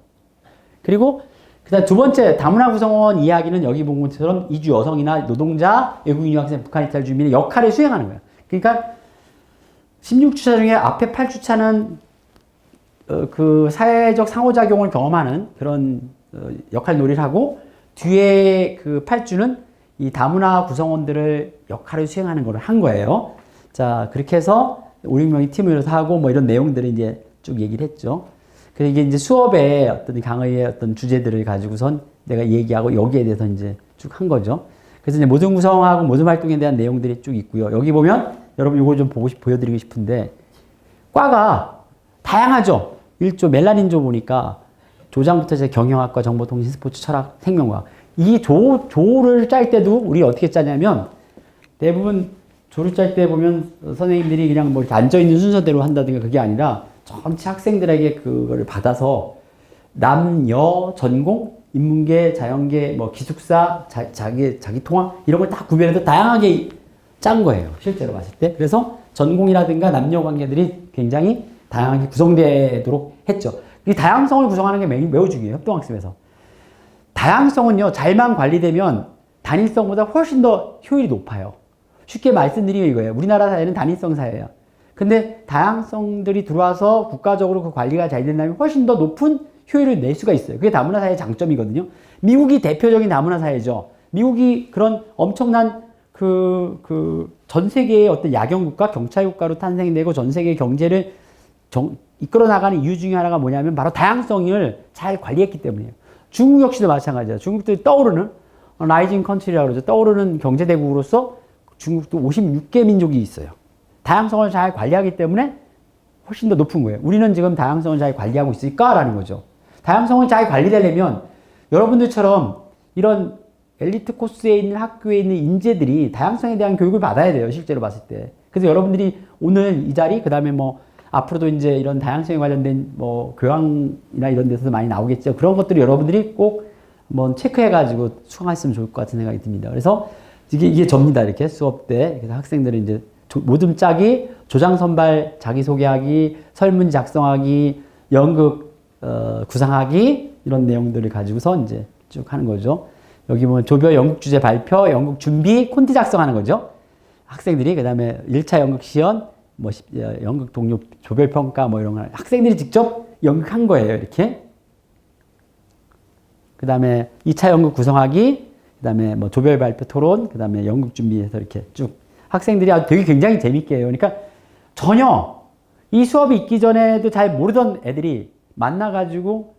Speaker 1: 그리고 그다음 두 번째 다문화 구성원 이야기는 여기 본 것처럼 이주 여성이나 노동자, 외국인 유학생, 북한 이탈 주민의 역할을 수행하는 거예요. 그러니까 16주차 중에 앞에 8주차는 그 사회적 상호작용을 경험하는 그런 역할 놀이를 하고 뒤에 그 8주는 이 다문화 구성원들을 역할을 수행하는 걸 한 거예요. 자, 그렇게 해서 5, 6명이 팀을 하고 뭐 이런 내용들을 이제 쭉 얘기를 했죠. 그래서 이게 이제 수업의 어떤 강의의 어떤 주제들을 가지고선 내가 얘기하고 여기에 대해서 이제 쭉 한 거죠. 그래서 이제 모든 구성하고 모든 활동에 대한 내용들이 쭉 있고요. 여기 보면 여러분 이걸 좀 보여드리고 싶은데 과가 다양하죠. 1조 멜라닌조 보니까 조장부터 이제 경영학과, 정보통신, 스포츠, 철학, 생명과학. 이 조를 짤 때도 우리 어떻게 짜냐면 대부분 조를 짤 때 보면 선생님들이 그냥 뭐 이렇게 앉아있는 순서대로 한다든가 그게 아니라 전체 학생들에게 그거를 받아서 남, 여, 전공, 인문계, 자연계, 뭐 기숙사, 자기 통합 이런 걸 다 구별해서 다양하게 짠 거예요. 실제로 봤을 때. 그래서 전공이라든가 남녀 관계들이 굉장히 다양하게 구성되도록 했죠. 이 다양성을 구성하는 게 매우 중요해요. 협동학습에서. 다양성은요, 잘만 관리되면 단일성보다 훨씬 더 효율이 높아요. 쉽게 말씀드리면 이거예요. 우리나라 사회는 단일성 사회예요. 근데 다양성들이 들어와서 국가적으로 그 관리가 잘 된다면 훨씬 더 높은 효율을 낼 수가 있어요. 그게 다문화 사회의 장점이거든요. 미국이 대표적인 다문화 사회죠. 미국이 그런 엄청난 전 세계의 어떤 야경국가, 경차국가로 탄생되고 전 세계 경제를 이끌어 나가는 이유 중에 하나가 뭐냐면 바로 다양성을 잘 관리했기 때문이에요. 중국 역시도 마찬가지예요. 중국도 떠오르는 라이징 컨트리라고 그러죠. 떠오르는 경제대국으로서 중국도 56개 민족이 있어요. 다양성을 잘 관리하기 때문에 훨씬 더 높은 거예요. 우리는 지금 다양성을 잘 관리하고 있을까라는 거죠. 다양성을 잘 관리되려면 여러분들처럼 이런 엘리트 코스에 있는 학교에 있는 인재들이 다양성에 대한 교육을 받아야 돼요. 실제로 봤을 때. 그래서 여러분들이 오늘 이 자리, 그 다음에 뭐 앞으로도 이제 이런 다양성에 관련된 뭐 교양이나 이런 데서도 많이 나오겠죠. 그런 것들을 여러분들이 꼭 한번 체크해가지고 수강했으면 좋을 것 같은 생각이 듭니다. 그래서 이게 접니다. 이렇게 수업 때. 그래서 학생들은 이제 모둠 짜기, 조장 선발, 자기소개하기, 설문 작성하기, 연극 구상하기 이런 내용들을 가지고서 이제 쭉 하는 거죠. 여기 보면 조별 연극 주제 발표, 연극 준비, 콘티 작성하는 거죠. 학생들이 그다음에 1차 연극 시연, 뭐 연극 동료 조별 평가 뭐 이런 거 학생들이 직접 연극한 거예요. 이렇게. 그다음에 2차 연극 구성하기, 그다음에 뭐 조별 발표 토론, 그다음에 연극 준비해서 이렇게 쭉 학생들이 아주 되게 굉장히 재밌게 해요. 그러니까 전혀 이 수업이 있기 전에도 잘 모르던 애들이 만나가지고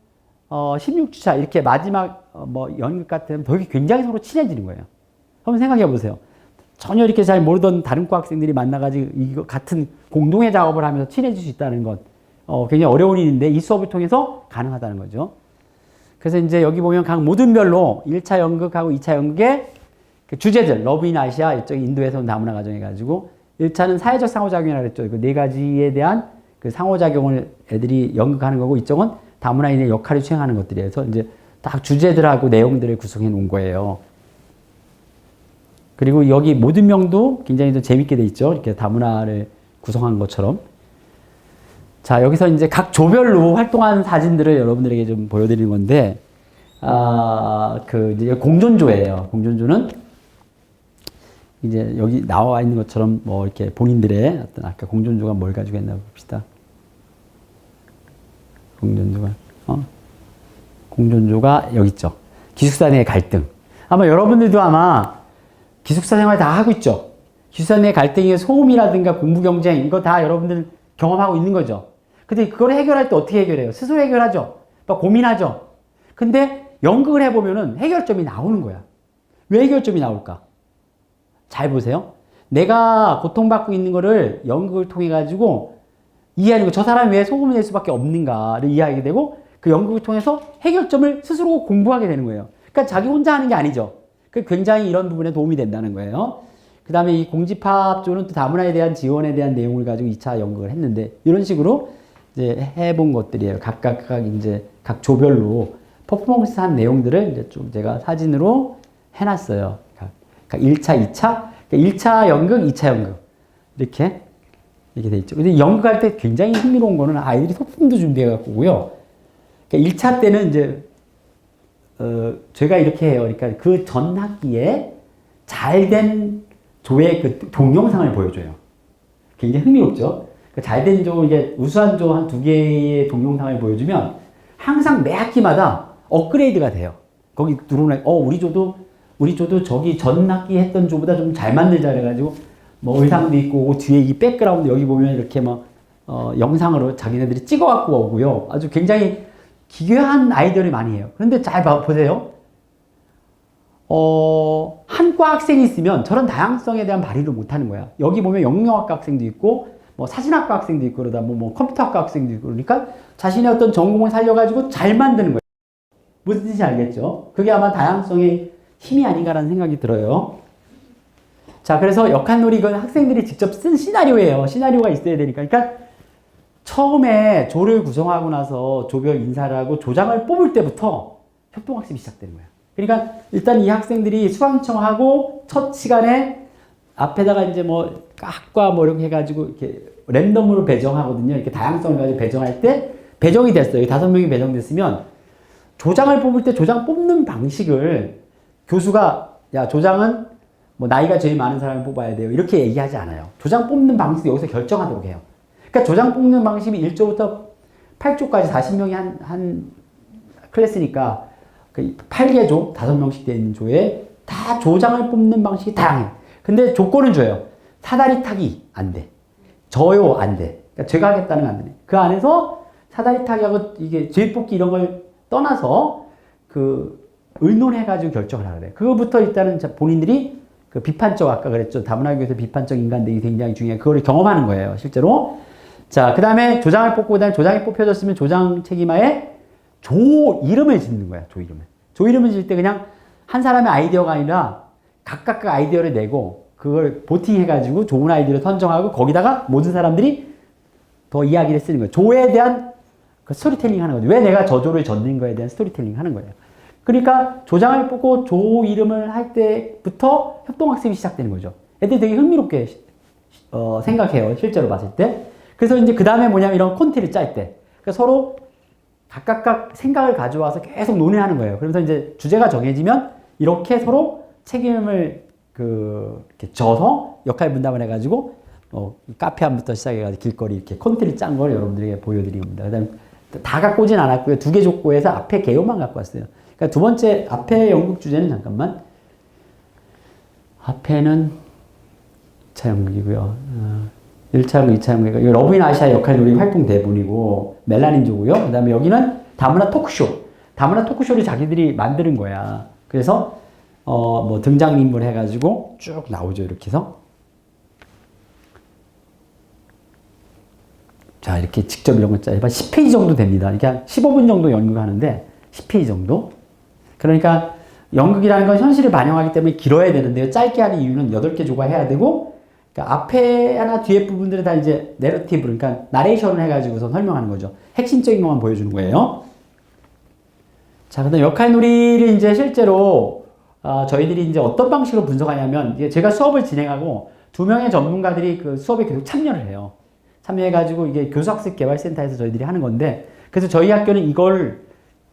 Speaker 1: 16주차 이렇게 마지막 뭐 연극 같은 되게 굉장히 서로 친해지는 거예요. 한번 생각해 보세요. 전혀 이렇게 잘 모르던 다른 과 학생들이 만나가지고 이거 같은 공동의 작업을 하면서 친해질 수 있다는 건 굉장히 어려운 일인데 이 수업을 통해서 가능하다는 거죠. 그래서 이제 여기 보면 각 모둠별로 1차 연극하고 2차 연극의 그 주제들, 러브 인 아시아, 이쪽 인도에서 온 다문화 가정 해가지고 1차는 사회적 상호작용이라고 그랬죠. 그 네 가지에 대한 그 상호작용을 애들이 연극하는 거고 이쪽은 다문화인의 역할을 수행하는 것들이에요. 그래서 이제 딱 주제들하고 내용들을 구성해 놓은 거예요. 그리고 여기 모든 명도 굉장히 좀 재밌게 돼 있죠. 이렇게 다문화를 구성한 것처럼. 자, 여기서 이제 각 조별로 활동한 사진들을 여러분들에게 좀 보여드리는 건데, 이제 공존조예요. 공존조는 이제 여기 나와 있는 것처럼 뭐 이렇게 본인들의 어떤 아까 공존조가 뭘 가지고 있나 봅시다. 공존조가 여기 있죠. 기숙사 내의 갈등. 아마 여러분들도 아마 기숙사 생활 다 하고 있죠. 기숙사 내 갈등의 소음이라든가 공부 경쟁 이거 다 여러분들 경험하고 있는 거죠. 근데 그걸 해결할 때 어떻게 해결해요? 스스로 해결하죠. 막 고민하죠. 근데 연극을 해보면은 해결점이 나오는 거야. 왜 해결점이 나올까? 잘 보세요. 내가 고통받고 있는 거를 연극을 통해 가지고 이해하는 거. 저 사람이 왜 소금을 낼 수밖에 없는가를 이해하게 되고 그 연극을 통해서 해결점을 스스로 공부하게 되는 거예요. 그러니까 자기 혼자 하는 게 아니죠. 그 굉장히 이런 부분에 도움이 된다는 거예요. 그 다음에 이 공집합조는 또 다문화에 대한 지원에 대한 내용을 가지고 2차 연극을 했는데 이런 식으로 이제 해본 것들이에요. 각각 이제 각 조별로 퍼포먼스 한 내용들을 이제 좀 제가 사진으로 해놨어요. 그러니까 1차, 2차, 그러니까 1차 연극, 2차 연극 이렇게 돼 있죠. 근데 연극할 때 굉장히 흥미로운 거는 아이들이 소품도 준비해 갖고 오고요. 그러니까 1차 때는 이제 제가 이렇게 해요. 그러니까 그 전 학기에 잘된 조의 그 동영상을 보여줘요. 굉장히 흥미롭죠. 잘된 조, 이게 우수한 조 한 2개의 동영상을 보여주면 항상 매 학기마다 업그레이드가 돼요. 거기 들어오는, 우리 조도 저기 전 학기 했던 조보다 좀 잘 만들자 그래가지고 뭐 의상도 있고 뒤에 이 백그라운드 여기 보면 이렇게 막 영상으로 자기네들이 찍어갖고 오고요. 아주 굉장히 기괴한 아이디어를 많이 해요. 그런데 잘 보세요. 한 과 학생이 있으면 저런 다양성에 대한 발휘를 못하는 거야. 여기 보면 영영학과 학생도 있고, 뭐 사진학과 학생도 있고, 그러다 뭐 컴퓨터학과 학생도 있고, 그러니까 자신의 어떤 전공을 살려가지고 잘 만드는 거예요. 무슨 뜻인지 알겠죠? 그게 아마 다양성의 힘이 아닌가라는 생각이 들어요. 자, 그래서 역할놀이 이건 학생들이 직접 쓴 시나리오예요. 시나리오가 있어야 되니까. 그러니까 처음에 조를 구성하고 나서 조별 인사를 하고 조장을 뽑을 때부터 협동학습이 시작되는 거예요. 그러니까 일단 이 학생들이 수강 신청하고 첫 시간에 앞에다가 이제 뭐 학과 뭐 이렇게 해가지고 이렇게 랜덤으로 배정하거든요. 이렇게 다양성을 가지고 배정할 때 배정이 됐어요. 5명이 배정됐으면 조장을 뽑을 때 조장 뽑는 방식을 교수가 야, 조장은 뭐 나이가 제일 많은 사람을 뽑아야 돼요. 이렇게 얘기하지 않아요. 조장 뽑는 방식을 여기서 결정하도록 해요. 그러니까 조장 뽑는 방식이 1조부터 8조까지 40명이 한 클래스니까 그 8개 조, 5명씩 되는 조에 다 조장을 뽑는 방식이 다양해요. 근데 조건은 줘요. 사다리 타기 안 돼. 저요 안 돼. 그러니까 제가 하겠다는 건 안 돼. 그 안에서 사다리 타기하고 이게 제일 뽑기 이런 걸 떠나서 그 의논해가지고 결정을 하래. 그거부터 일단은 본인들이 그 비판적 아까 그랬죠. 다문화교에서 비판적 인간되기 굉장히 중요해. 그거를 경험하는 거예요. 실제로. 자, 그 다음에 조장을 뽑고 그다음에 조장이 뽑혀졌으면 조장 책임하에 조 이름을 짓는 거야. 조 이름을. 조 이름을 짓을 때 그냥 한 사람의 아이디어가 아니라 각각 그 아이디어를 내고 그걸 보팅해가지고 좋은 아이디어를 선정하고 거기다가 모든 사람들이 더 이야기를 쓰는 거예요. 조에 대한 그 스토리텔링 하는 거죠. 왜 내가 저 조를 젓는 거에 대한 스토리텔링 하는 거예요. 그러니까 조장을 뽑고 조 이름을 할 때부터 협동학습이 시작되는 거죠. 애들이 되게 흥미롭게 생각해요. 실제로 봤을 때. 그래서 이제 그 다음에 뭐냐면 이런 콘티를 짤 때. 그러니까 서로 각각 생각을 가져와서 계속 논의하는 거예요. 그러면서 이제 주제가 정해지면 이렇게 서로 책임을 이렇게 져서 역할 분담을 해가지고 카페 안부터 시작해가지고 길거리 이렇게 콘티를 짠 걸 여러분들에게 보여드립니다. 그다음에 다 갖고 오진 않았고요. 2개 족보에서 앞에 개요만 갖고 왔어요. 그러니까 두 번째 앞에 연극 주제는 잠깐만. 앞에는 2차 연극이고요. 1차 연극, 2차 연극. 이거 러브인 아시아 역할놀이 활동 대본이고 멜라닌조고요. 그 다음에 여기는 다문화 토크쇼. 다문화 토크쇼를 자기들이 만드는 거야. 그래서 뭐 등장인물 해가지고 쭉 나오죠. 이렇게 해서. 자, 이렇게 직접 이런 거 짜봐 10페이지 정도 됩니다. 그러니까 15분 정도 연극하는데 10페이지 정도. 그러니까 연극이라는 건 현실을 반영하기 때문에 길어야 되는데요. 짧게 하는 이유는 8개 조가 해야 되고 그러니까 앞에 하나 뒤에 부분들은 다 이제 내러티브, 그러니까 나레이션을 해가지고서 설명하는 거죠. 핵심적인 것만 보여주는 거예요. 자, 그다음 역할놀이를 이제 실제로 저희들이 이제 어떤 방식으로 분석하냐면 이게 제가 수업을 진행하고 2명의 전문가들이 그 수업에 계속 참여를 해요. 참여해가지고 이게 교수학습 개발센터에서 저희들이 하는 건데 그래서 저희 학교는 이걸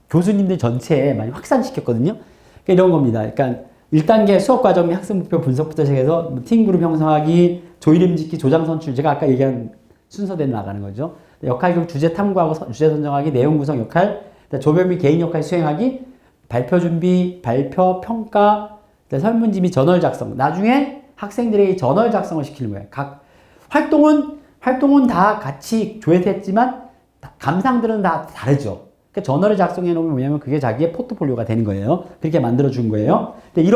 Speaker 1: 교수님들 전체에 많이 확산시켰거든요. 그러니까 이런 겁니다. 그러니까 1단계 수업과정 및 학습 목표 분석부터 시작해서 뭐 팀그룹 형성하기, 조이름 짓기, 조장 선출, 제가 아까 얘기한 순서대로 나가는 거죠. 역할극 주제 탐구하고 주제 선정하기, 내용 구성 역할, 조별 및 개인 역할 수행하기, 발표 준비, 발표, 평가, 설문지 및 저널 작성. 나중에 학생들에게 저널 작성을 시키는 거예요. 각 활동은 다 같이 조회서 했지만 감상들은 다 다르죠. 그러니까 저널을 작성해 놓으면 뭐냐면 그게 자기의 포트폴리오가 되는 거예요. 그렇게 만들어 준 거예요. 근데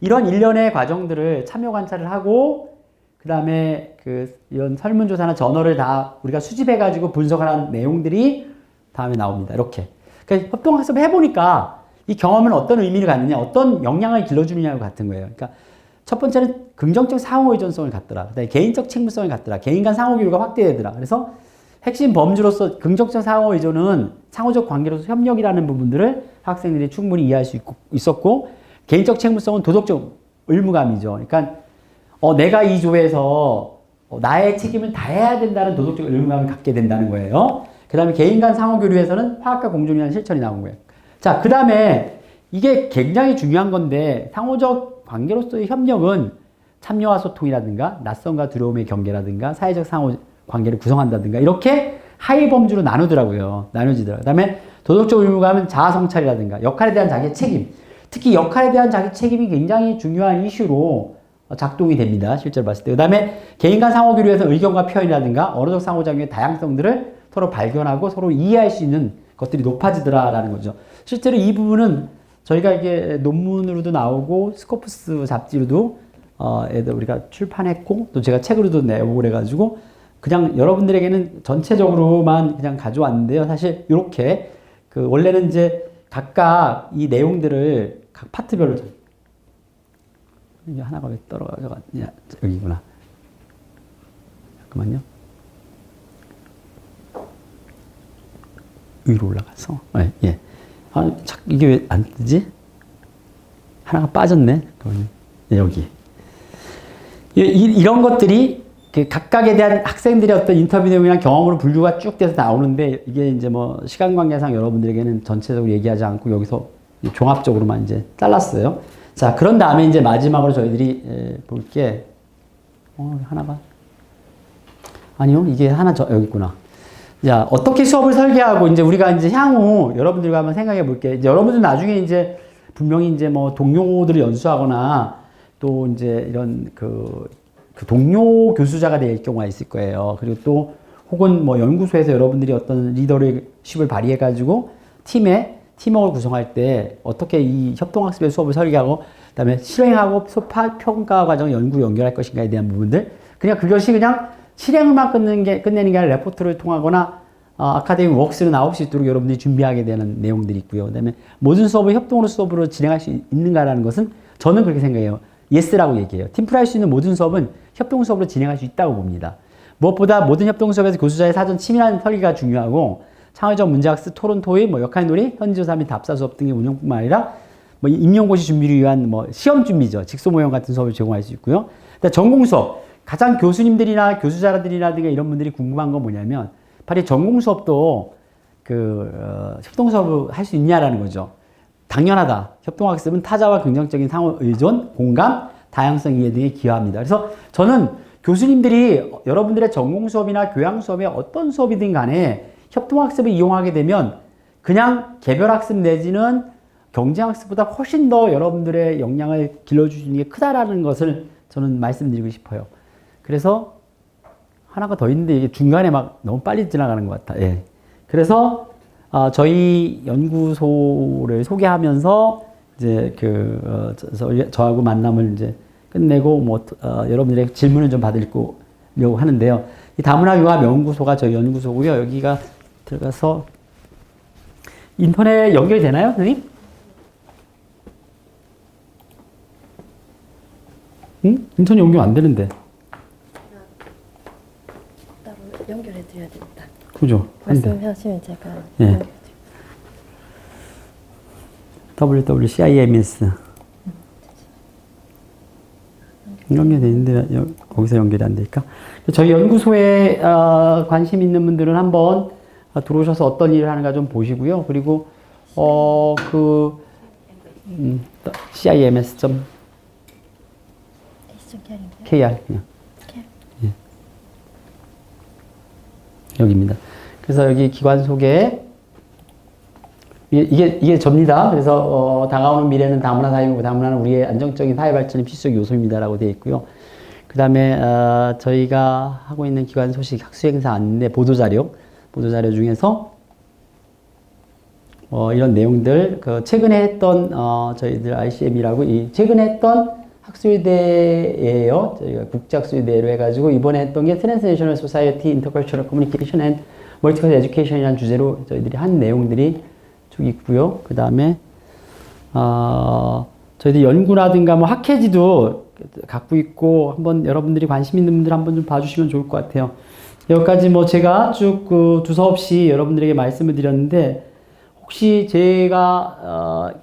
Speaker 1: 이런 일련의 과정들을 참여 관찰을 하고 그다음에 이런 설문조사나 저널을 다 우리가 수집해 가지고 분석을 한 내용들이 다음에 나옵니다. 이렇게. 그러니까 협동학습 해보니까 이 경험은 어떤 의미를 갖느냐, 어떤 영향을 길러주느냐와 같은 거예요. 그러니까 첫 번째는 긍정적 상호 의존성을 갖더라. 그다음에 개인적 책무성을 갖더라. 개인 간 상호 교류가 확대되더라. 그래서 핵심 범주로서 긍정적 상호 의존은 상호적 관계로서 협력이라는 부분들을 학생들이 충분히 이해할 수 있었고, 개인적 책무성은 도덕적 의무감이죠. 그러니까 내가 이 조에서 나의 책임을 다해야 된다는 도덕적 의무감을 갖게 된다는 거예요. 그 다음에 개인 간 상호 교류에서는 화학과 공존이라는 실천이 나온 거예요. 자, 그 다음에 이게 굉장히 중요한 건데, 상호적 관계로서의 협력은 참여와 소통이라든가 낯선과 두려움의 경계라든가 사회적 상호 관계를 구성한다든가 이렇게 하위 범주로 나누더라고요. 나눠지더라고요. 그 다음에 도덕적 의무감은 자아 성찰이라든가 역할에 대한 자기의 책임, 특히 역할에 대한 자기 책임이 굉장히 중요한 이슈로 작동이 됩니다. 실제로 봤을 때. 그 다음에 개인 간 상호 교류에서 의견과 표현이라든가 언어적 상호작용의 다양성들을 서로 발견하고 서로 이해할 수 있는 것들이 높아지더라라는 거죠. 실제로 이 부분은 저희가 이게 논문으로도 나오고 스코프스 잡지로도 우리가 출판했고 또 제가 책으로도 내고 그래가지고 그냥 여러분들에게는 전체적으로만 그냥 가져왔는데요. 사실 이렇게 원래는 이제 각각 이 내용들을 각 파트별로 이게 하나가 왜 떨어져갔냐, 여기구나. 잠깐만요. 위로 올라가서 예. 이게 왜 안 뜨지? 하나가 빠졌네. 그러면 여기. 이런 것들이 각각에 대한 학생들의 어떤 인터뷰 내용이나 경험으로 분류가 쭉 돼서 나오는데, 이게 이제 뭐 시간 관계상 여러분들에게는 전체적으로 얘기하지 않고 여기서 종합적으로만 이제 잘랐어요. 자, 그런 다음에 이제 마지막으로 저희들이 볼 게, 하나가, 아니요, 이게 하나 여기 있구나. 자, 어떻게 수업을 설계하고, 이제 우리가 이제 향후 여러분들과 한번 생각해 볼게요. 이제 여러분들 나중에 이제 분명히 이제 뭐 동료들을 연수하거나 또 이제 이런 그 동료 교수자가 될 경우가 있을 거예요. 그리고 또 혹은 뭐 연구소에서 여러분들이 어떤 리더십을 발휘해 가지고 팀워크를 구성할 때 어떻게 이 협동학습의 수업을 설계하고 그다음에 실행하고 평가 과정 연구를 연결할 것인가에 대한 부분들, 그냥 그것이 그냥 실행만 끝내는 게 아니라 레포트를 통하거나 아카데미 워크스로 나올 수 있도록 여러분들이 준비하게 되는 내용들이 있고요. 그다음에 모든 수업을 협동으로 수업으로 진행할 수 있는가라는 것은 저는 그렇게 생각해요. 예스라고 얘기해요. 팀플할 수 있는 모든 수업은 협동 수업으로 진행할 수 있다고 봅니다. 무엇보다 모든 협동 수업에서 교수자의 사전 치밀한 설계가 중요하고, 창의적 문제학습, 토론 토의, 역할놀이, 현지조사 및 답사 수업 등의 운영뿐만 아니라 임용고시 준비를 위한 시험 준비죠. 직소 모형 같은 수업을 제공할 수 있고요. 전공 수업, 가장 교수님들이나 교수자들이라든가 이런 분들이 궁금한 건 뭐냐면 바로 전공 수업도 협동 수업을 할 수 있냐라는 거죠. 당연하다. 협동학습은 타자와 긍정적인 상호 의존, 공감, 다양성 이해 등에 기여합니다. 그래서 저는 교수님들이 여러분들의 전공 수업이나 교양 수업에 어떤 수업이든 간에 협동학습을 이용하게 되면 그냥 개별학습 내지는 경쟁학습보다 훨씬 더 여러분들의 역량을 길러주시는 게 크다라는 것을 저는 말씀드리고 싶어요. 그래서 하나가 더 있는데 이게 중간에 막 너무 빨리 지나가는 것 같아. 예. 그래서 저희 연구소를 소개하면서 이제 저하고 만남을 이제 끝내고 여러분들의 질문을 좀 받으려고 하는데요. 이 다문화융합 연구소가 저희 연구소고요. 여기가 들어가서 인터넷 연결이 되나요, 선생님? 응? 인터넷 연결 안 되는데.
Speaker 7: 따로 연결해 드려야 되겠다.
Speaker 1: 그죠?
Speaker 7: 말씀하시면 제가
Speaker 1: 예. WWCIMS 연결돼 있는데 거기서 연결이 안 될까? 저희 연구소에 관심 있는 분들은 한번 들어오셔서 어떤 일을 하는가 좀 보시고요. 그리고 CIMS.kr 그냥. 예. 여기입니다. 그래서 여기 기관 소개. 이게 접니다. 그래서 다가오는 미래는 다문화 사회이고 다문화는 우리의 안정적인 사회 발전의 필수적 요소입니다라고 되어 있고요. 그 다음에 저희가 하고 있는 기관 소식, 학수행사 안내, 보도자료 중에서 이런 내용들, 최근에 했던 저희들 ICM이라고 최근에 했던 학술대예요. 저희가 국제학술대로 해가지고 이번에 했던 게 Transnational Society, Intercultural Communication and Multicultural Education이라는 주제로 저희들이 한 내용들이 쭉 있고요. 그 다음에 저희들 연구라든가 뭐 학회지도 갖고 있고 한번 여러분들이 관심 있는 분들 한번 좀 봐주시면 좋을 것 같아요. 여기까지 뭐 제가 쭉 그 두서없이 여러분들에게 말씀을 드렸는데 혹시 제가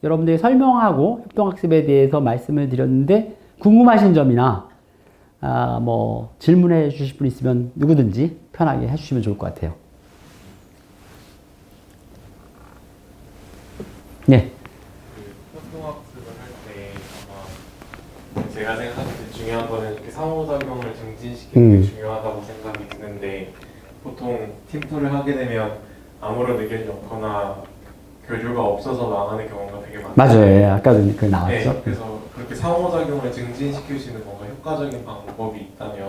Speaker 1: 여러분들에게 설명하고 협동학습에 대해서 말씀을 드렸는데 궁금하신 점이나 뭐 질문해 주실 분 있으면 누구든지 편하게 해주시면 좋을 것 같아요. 네.
Speaker 8: 협동학습을 할 때 아마 제가 생각할 때 중요한 거는 이렇게 상호작용을 증진시키는 게 중요하다고 생각이 드는데 보통 팀플을 하게 되면 아무런 의견이 없거나 교류가 없어서 망하는 경우가 되게 많아요.
Speaker 1: 맞아요. 예, 아까도 그 나왔죠.
Speaker 8: 네, 그래서 그렇게 상호작용을 증진시킬 수 있는 뭔가 효과적인 방법이 있다면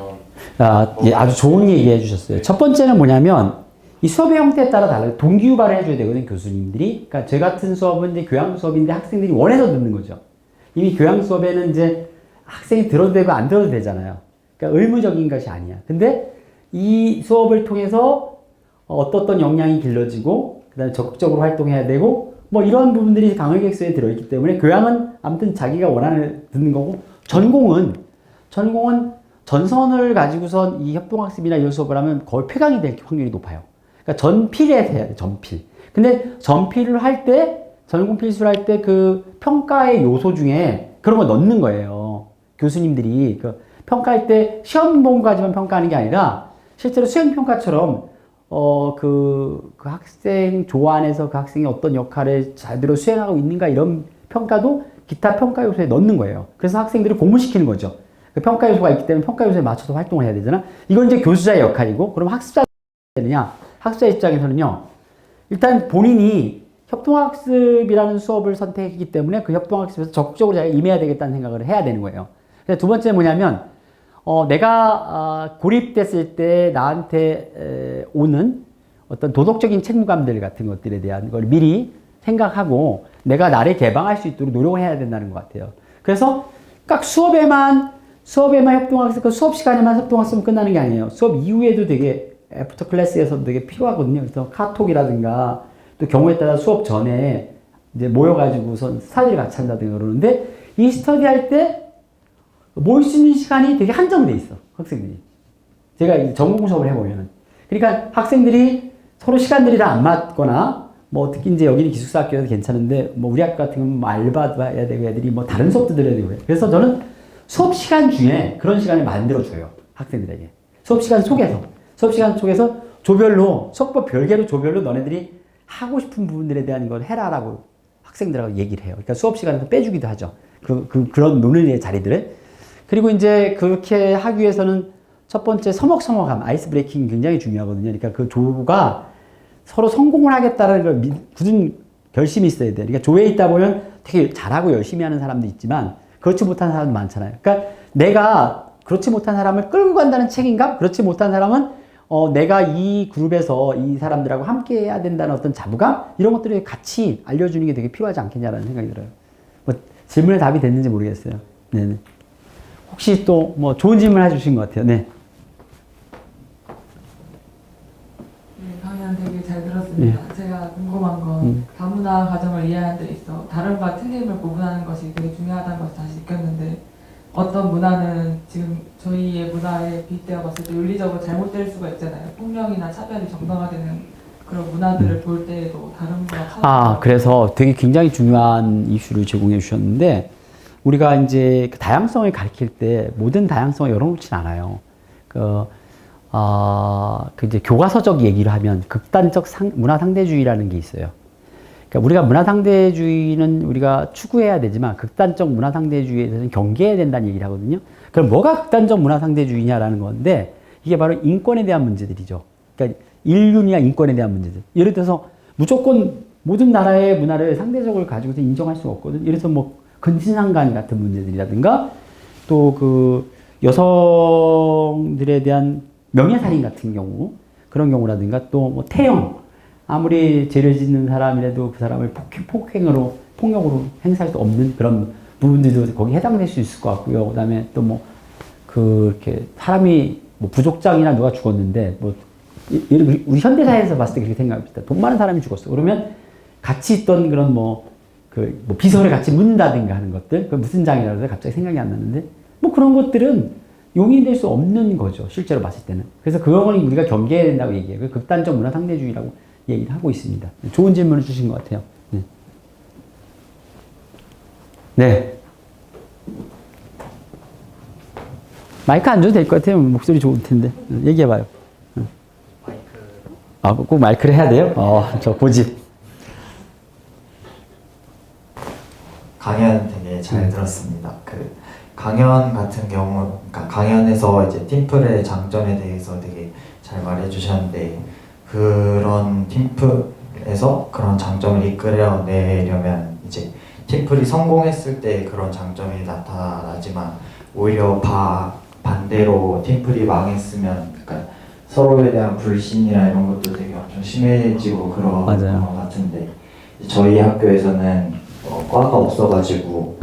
Speaker 1: 예, 아주 좋은 얘기 해주셨어요. 첫 번째는 뭐냐면 이 수업의 형태에 따라 달라요. 동기유발을 해줘야 되거든요, 교수님들이. 그러니까 저 같은 수업은 이제 교양 수업인데 학생들이 원해서 듣는 거죠. 이미 교양 수업에는 이제 학생이 들어도 되고 안 들어도 되잖아요. 그러니까 의무적인 것이 아니야. 근데 이 수업을 통해서 어떤 역량이 길러지고 그다음에 적극적으로 활동해야 되고 뭐 이런 부분들이 강의객서에 들어있기 때문에 교양은 아무튼 자기가 원하는 듣는 거고 전공은 전선을 가지고선 이 협동학습이나 이런 수업을 하면 거의 폐강이 될 확률이 높아요. 그러니까 전필에 해야 돼, 전필. 근데 전필을 할 때, 전공 필수를 할 때 그 평가의 요소 중에 그런 걸 넣는 거예요. 교수님들이. 그 평가할 때 시험 본 거까지만 평가하는 게 아니라 실제로 수행평가처럼 그 학생 조안에서 그 학생이 어떤 역할을 제대로 수행하고 있는가 이런 평가도 기타 평가 요소에 넣는 거예요. 그래서 학생들을 공부시키는 거죠. 그 평가 요소가 있기 때문에 평가 요소에 맞춰서 활동을 해야 되잖아. 이건 이제 교수자의 역할이고, 그럼 학습자가 되느냐? 학습자 입장에서는요, 일단 본인이 협동학습이라는 수업을 선택했기 때문에 그 협동학습에서 적극적으로 자기가 임해야 되겠다는 생각을 해야 되는 거예요. 그래서 두 번째 뭐냐면, 내가 고립됐을 때 나한테 오는 어떤 도덕적인 책무감들 같은 것들에 대한 걸 미리 생각하고 내가 나를 개방할 수 있도록 노력을 해야 된다는 것 같아요. 그래서 딱 수업에만 협동학습, 그 수업 시간에만 협동학습은 끝나는 게 아니에요. 수업 이후에도 되게 애프터 클래스에서도 되게 필요하거든요. 그래서 카톡이라든가 또 경우에 따라 수업 전에 이제 모여가지고선 스터디를 같이 한다든가 그러는데 이 스터디 할 때 모일 수 있는 시간이 되게 한정돼 있어, 학생들이. 제가 전공 수업을 해보면은. 그러니까 학생들이 서로 시간들이 다 안 맞거나 뭐 특히 이제 여기는 기숙사 학교여서 괜찮은데 뭐 우리 학교 같은 경우는 뭐 알바도 해야 되고 애들이 뭐 다른 수업도 들어야 되고 그래요. 그래서 저는 수업 시간 중에 그런 시간을 만들어줘요, 학생들에게. 수업 시간 속에서 조별로, 수업과 별개로 조별로 너네들이 하고 싶은 부분들에 대한 걸 해라라고 학생들하고 얘기를 해요. 그러니까 수업 시간에서 빼주기도 하죠. 그런 논의의 자리들을. 그리고 이제 그렇게 하기 위해서는 첫 번째 서먹서먹함, 아이스 브레이킹이 굉장히 중요하거든요. 그러니까 그 조가 서로 성공을 하겠다는 걸 굳은 결심이 있어야 돼. 그러니까 조에 있다 보면 되게 잘하고 열심히 하는 사람도 있지만 그렇지 못한 사람도 많잖아요. 그러니까 내가 그렇지 못한 사람을 끌고 간다는 책임감, 그렇지 못한 사람은 내가 이 그룹에서 이 사람들하고 함께 해야 된다는 어떤 자부감, 이런 것들을 같이 알려주는 게 되게 필요하지 않겠냐라는 생각이 들어요. 뭐 질문에 답이 됐는지 모르겠어요. 네네. 혹시 또 뭐 좋은 질문 해주신 것 같아요. 네.
Speaker 5: 네, 강연 되게 잘 들었습니다. 제가 궁금한 건 다문화 가정을 이해하는 데 있어 다름과 틀림을 구분하는 것이 되게 중요하다는 것을 다시 느꼈는데 어떤 문화는 지금 저희의 문화에 빗대어 봤을 때 윤리적으로 잘못될 수가 있잖아요. 폭력이나 차별이 정당화되는 그런 문화들을 볼 때에도 다름과
Speaker 1: 그래서 되게 굉장히 중요한 이슈를 제공해 주셨는데 우리가 이제 그 다양성을 가리킬 때 모든 다양성을 열어놓진 않아요. 그 이제 교과서적 얘기를 하면 극단적 문화 상대주의라는 게 있어요. 그러니까 우리가 문화 상대주의는 우리가 추구해야 되지만 극단적 문화 상대주의에 대해서는 경계해야 된다는 얘기를 하거든요. 그럼 뭐가 극단적 문화 상대주의냐라는 건데 이게 바로 인권에 대한 문제들이죠. 그러니까 인륜이나 인권에 대한 문제들. 예를 들어서 무조건 모든 나라의 문화를 상대적으로 가지고서 인정할 수가 없거든. 예를 들어서 뭐 근친상간 같은 문제들이라든가 또 그 여성들에 대한 명예살인 같은 경우 그런 경우라든가 또 뭐 태형 아무리 죄를 짓는 사람이라도 그 사람을 폭력으로 행사할 수 없는 그런 부분들도 거기 해당될 수 있을 것 같고요. 그다음에 또 뭐 이렇게 사람이 뭐 부족장이나 누가 죽었는데 뭐 우리 현대사회에서 봤을 때 그렇게 생각합니다. 돈 많은 사람이 죽었어. 그러면 같이 있던 그런 뭐 뭐 비서를 같이 묻는다든가 하는 것들, 그 무슨 장이라고 해서 갑자기 생각이 안 나는데, 뭐 그런 것들은 용인될 수 없는 거죠. 실제로 봤을 때는. 그래서 그거는 우리가 경계해야 된다고 얘기해요. 그 극단적 문화 상대주의라고 얘기를 하고 있습니다. 좋은 질문을 주신 것 같아요. 네. 네. 마이크 안 줘도 될 것 같아요. 목소리 좋을 텐데. 얘기해봐요. 아, 꼭 마이크를 해야 돼요? 저 고집.
Speaker 9: 강연 되게 잘 들었습니다. 그 강연 같은 경우, 그러니까 강연에서 이제 팀플의 장점에 대해서 되게 잘 말해주셨는데, 그런 팀플에서 그런 장점을 이끌어내려면 이제 팀플이 성공했을 때 그런 장점이 나타나지만, 오히려 반대로 팀플이 망했으면, 그러니까 서로에 대한 불신이나 이런 것도 되게 엄청 심해지고 그런 것 같은데, 저희 학교에서는 과가 없어가지고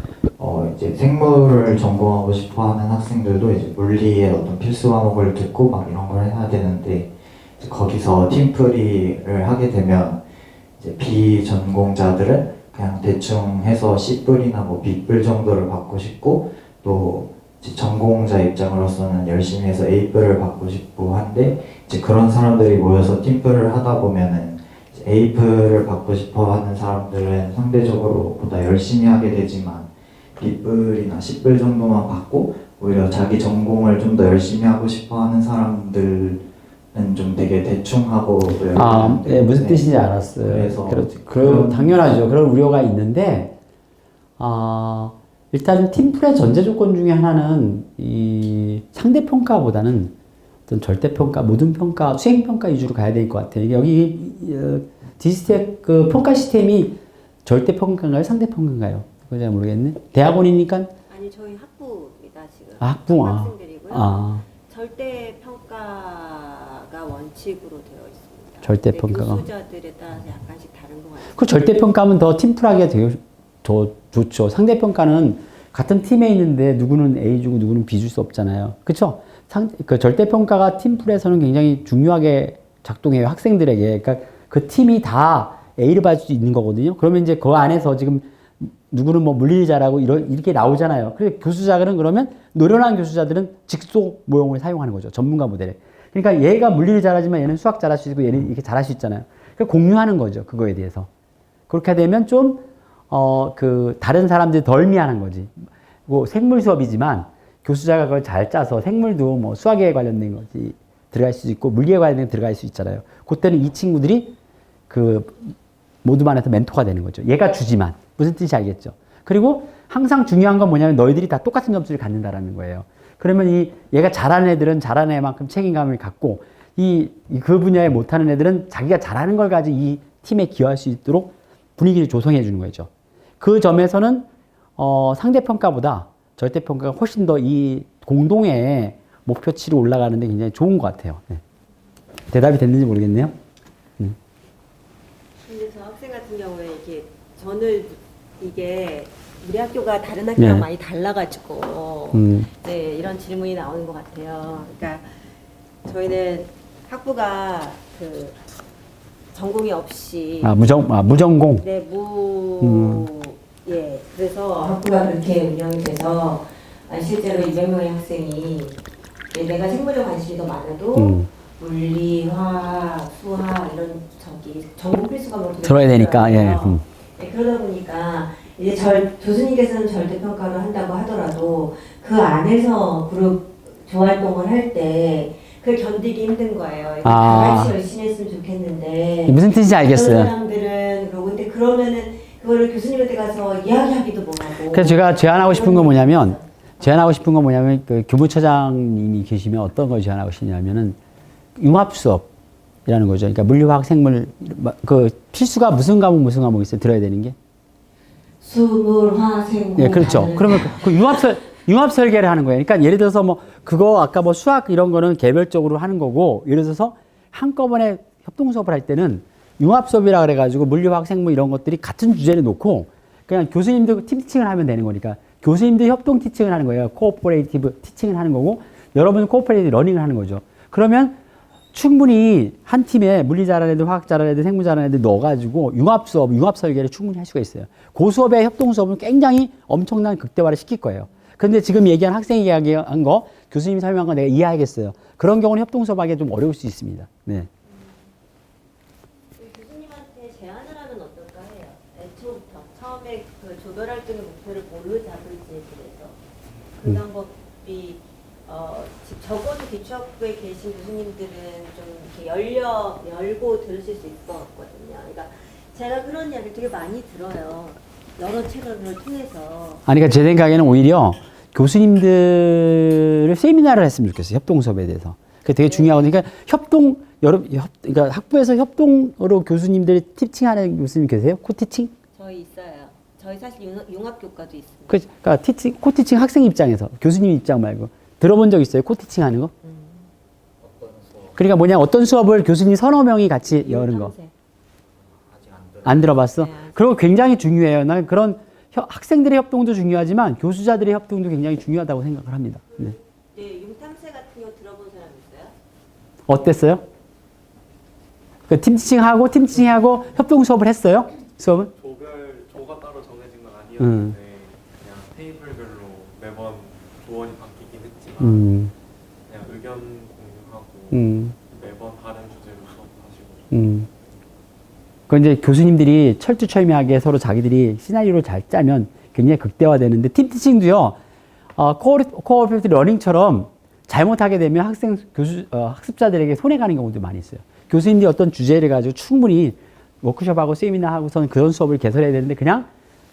Speaker 9: 이제 생물을 전공하고 싶어하는 학생들도 이제 물리의 어떤 필수 과목을 듣고 막 이런 걸 해야 되는데, 이제 거기서 팀플이를 하게 되면 이제 비전공자들은 그냥 대충 해서 C뿔이나 뭐 B뿔 정도를 받고 싶고, 또 이제 전공자 입장으로서는 열심히 해서 A뿔을 받고 싶고 한데, 이제 그런 사람들이 모여서 팀플을 하다 보면은 A뿔을 받고 싶어 하는 사람들은 상대적으로 보다 열심히 하게 되지만, B뿔이나 C뿔 정도만 받고 오히려 자기 전공을 좀 더 열심히 하고 싶어 하는 사람들은 좀 되게 대충 하고.
Speaker 1: 네, 무슨 뜻인지 알았어요. 그래서 당연하죠. 그런 우려가 있는데, 일단은 팀플의 전제 조건 중에 하나는 이 상대평가보다는 어떤 절대평가, 모든평가, 수행평가 위주로 가야 될 것 같아요. 여기 디스텍 그 평가 시스템이 절대평가인가요? 상대평가인가요? 그거 잘 모르겠네. 대학원이니까?
Speaker 6: 아니 저희 학부입니다 지금.
Speaker 1: 학부.
Speaker 6: 학생들이고요. 절대 평가가 원칙으로 되어 있습니다.
Speaker 1: 절대 평가가.
Speaker 6: 교수자들에 따라서 약간씩 다른 것 같아요.
Speaker 1: 그 절대 평가면 더 팀플하게 되게 더 좋죠. 상대 평가는 같은 팀에 있는데 누구는 A 주고 누구는 B 줄 수 없잖아요. 그렇죠? 그 절대 평가가 팀플에서는 굉장히 중요하게 작동해요. 학생들에게. 그러니까 그 팀이 다 A를 받을 수 있는 거거든요. 그러면 이제 그 안에서 지금 누구는 뭐 물리를 잘하고 이렇게 나오잖아요. 그래서 교수자들은 그러면 노련한 교수자들은 직속 모형을 사용하는 거죠. 전문가 모델에. 그러니까 얘가 물리를 잘하지만 얘는 수학 잘할 수 있고 얘는 이렇게 잘할 수 있잖아요. 그러니까 공유하는 거죠. 그거에 대해서. 그렇게 되면 좀 다른 사람들이 덜 미안한 거지. 뭐 생물 수업이지만 교수자가 그걸 잘 짜서 생물도 뭐 수학에 관련된 거지 들어갈 수 있고 물리에 관련된 들어갈 수 있잖아요. 그때는 이 친구들이 모두 반에서 멘토가 되는 거죠. 얘가 주지만. 무슨 뜻인지 알겠죠? 그리고 항상 중요한 건 뭐냐면 너희들이 다 똑같은 점수를 갖는다라는 거예요. 그러면 얘가 잘하는 애들은 잘하는 애만큼 책임감을 갖고 그 분야에 못하는 애들은 자기가 잘하는 걸 가지고 이 팀에 기여할 수 있도록 분위기를 조성해 주는 거죠. 그 점에서는 상대평가보다 절대평가가 훨씬 더 이 공동의 목표치로 올라가는데 굉장히 좋은 것 같아요. 네. 대답이 됐는지 모르겠네요.
Speaker 6: 근데 저 학생 같은 경우에 이게 우리 학교가 다른 학교랑 많이 달라가지고 네, 이런 질문이 나오는 것 같아요. 그러니까 저희는 학부가 전공이 없이
Speaker 1: 무전공.
Speaker 6: 네, 예, 그래서 학부가 그렇게 운영이 돼서 실제로 200명의 학생이 내가 생물에 관심이 더 많아도 물리, 화학, 수학 이런 전공 필수 과목을
Speaker 1: 들어야 되니까. 예.
Speaker 6: 네, 그러다 보니까 이제 교수님께서는 절대평가를 한다고 하더라도 그 안에서 그룹 조활동을 할 때 그걸 견디기 힘든 거예요. 다 같이 열심히 했으면 좋겠는데
Speaker 1: 무슨 뜻인지 알겠어요.
Speaker 6: 그런 사람들은 근데 그러면은 그거를 교수님한테 가서 이야기하기도 뭐하고.
Speaker 1: 그래서 제가 제안하고 싶은 건 뭐냐면 그 교무처장님이 계시면 어떤 걸 제안하고 싶냐면은 융합 수업이라는 거죠. 그러니까 물리화학 생물 그 필수가 무슨 과목 있어요? 들어야 되는 게?
Speaker 6: 수물, 화, 생물.
Speaker 1: 예, 그렇죠. 그러면 그 융합 설계를 하는 거예요. 그러니까 예를 들어서 아까 수학 이런 거는 개별적으로 하는 거고, 예를 들어서 한꺼번에 협동 수업을 할 때는 융합 수업이라 그래가지고 물리화학 생물 이런 것들이 같은 주제를 놓고 그냥 교수님도 팀 티칭을 하면 되는 거니까 교수님도 협동 티칭을 하는 거예요. 코오퍼레이티브 티칭을 하는 거고 여러분은 코오퍼레이티브 러닝을 하는 거죠. 그러면 충분히 한 팀에 물리 잘하는 애들, 화학 잘하는 애들, 생물 잘하는 애들 넣어가지고 융합 수업, 융합 설계를 충분히 할 수가 있어요. 고수업의 협동 수업은 굉장히 엄청난 극대화를 시킬 거예요. 그런데 지금 얘기한 학생이 이야기한 거, 교수님이 설명한 거 내가 이해하겠어요. 그런 경우는 협동 수업하기 좀 어려울 수 있습니다. 네.
Speaker 6: 교수님한테 제안을 하면 어떨까 해요. 애초부터 처음에 그 조별 활동의 목표를 뭘로 잡을지에 대해서 그 방법이 적어도 기초학부에 계신 교수님들은 좀 이렇게 열고 들으실 수 있을 것 같거든요. 그러니까 제가 그런 이야기를 되게 많이 들어요. 여러 채널을 통해서. 아니,
Speaker 1: 그러니까 제 생각에는 오히려 교수님들을 세미나를 했으면 좋겠어요. 협동 수업에 대해서. 그게 되게 중요하거든요. 그러니까 그러니까 학부에서 협동으로 교수님들이 티칭하는 교수님 계세요? 코티칭?
Speaker 6: 저희 있어요. 저희 사실 융합교과도 있습니다.
Speaker 1: 그러니까 코티칭 학생 입장에서 교수님 입장 말고 들어본 적 있어요? 코티칭 하는 거? 그러니까 뭐냐, 어떤 수업을 교수님 서너 명이 같이 여는 거. 안 들어봤어? 그리고 굉장히 중요해요. 난 그런 학생들의 협동도 중요하지만 교수자들의 협동도 굉장히 중요하다고 생각을 합니다. 네.
Speaker 6: 네, 융탐세 같은 거 들어본 사람 있어요?
Speaker 1: 어땠어요? 그 팀티칭하고 협동 수업을 했어요? 수업은?
Speaker 8: 조가 따로 정해진 건 아니었는데 그냥 테이블별로 매번 조언이 바뀌긴 했지만 그냥 의견 공유하고 매번 다른 주제로 수업하시고
Speaker 1: 그 이제 교수님들이 철두철미하게 서로 자기들이 시나리오를 잘 짜면 굉장히 극대화되는데 팀티칭도요. 코어퍼레이티브 러닝처럼 잘못하게 되면 학습자들에게 손해 가는 경우도 많이 있어요. 교수님들이 어떤 주제를 가지고 충분히 워크숍하고 세미나하고서는 그런 수업을 개설해야 되는데 그냥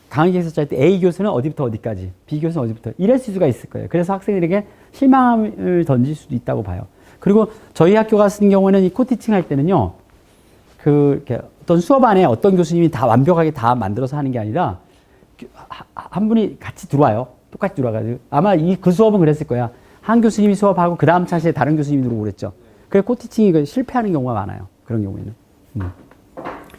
Speaker 1: 강의에서 짤 때 A 교수는 어디부터 어디까지, B 교수는 어디부터 이럴 수가 있을 거예요. 그래서 학생들에게 실망을 던질 수도 있다고 봐요. 그리고 저희 학교 같은 경우는 이 코티칭 할 때는요. 이렇게 어떤 수업 안에 어떤 교수님이 다 완벽하게 다 만들어서 하는 게 아니라 한 분이 같이 들어와요. 똑같이 들어와가지고 아마 그 수업은 그랬을 거야. 한 교수님이 수업하고 그 다음 차시에 다른 교수님이 들어오고 그랬죠. 그래서 코티칭이 실패하는 경우가 많아요. 그런 경우에는.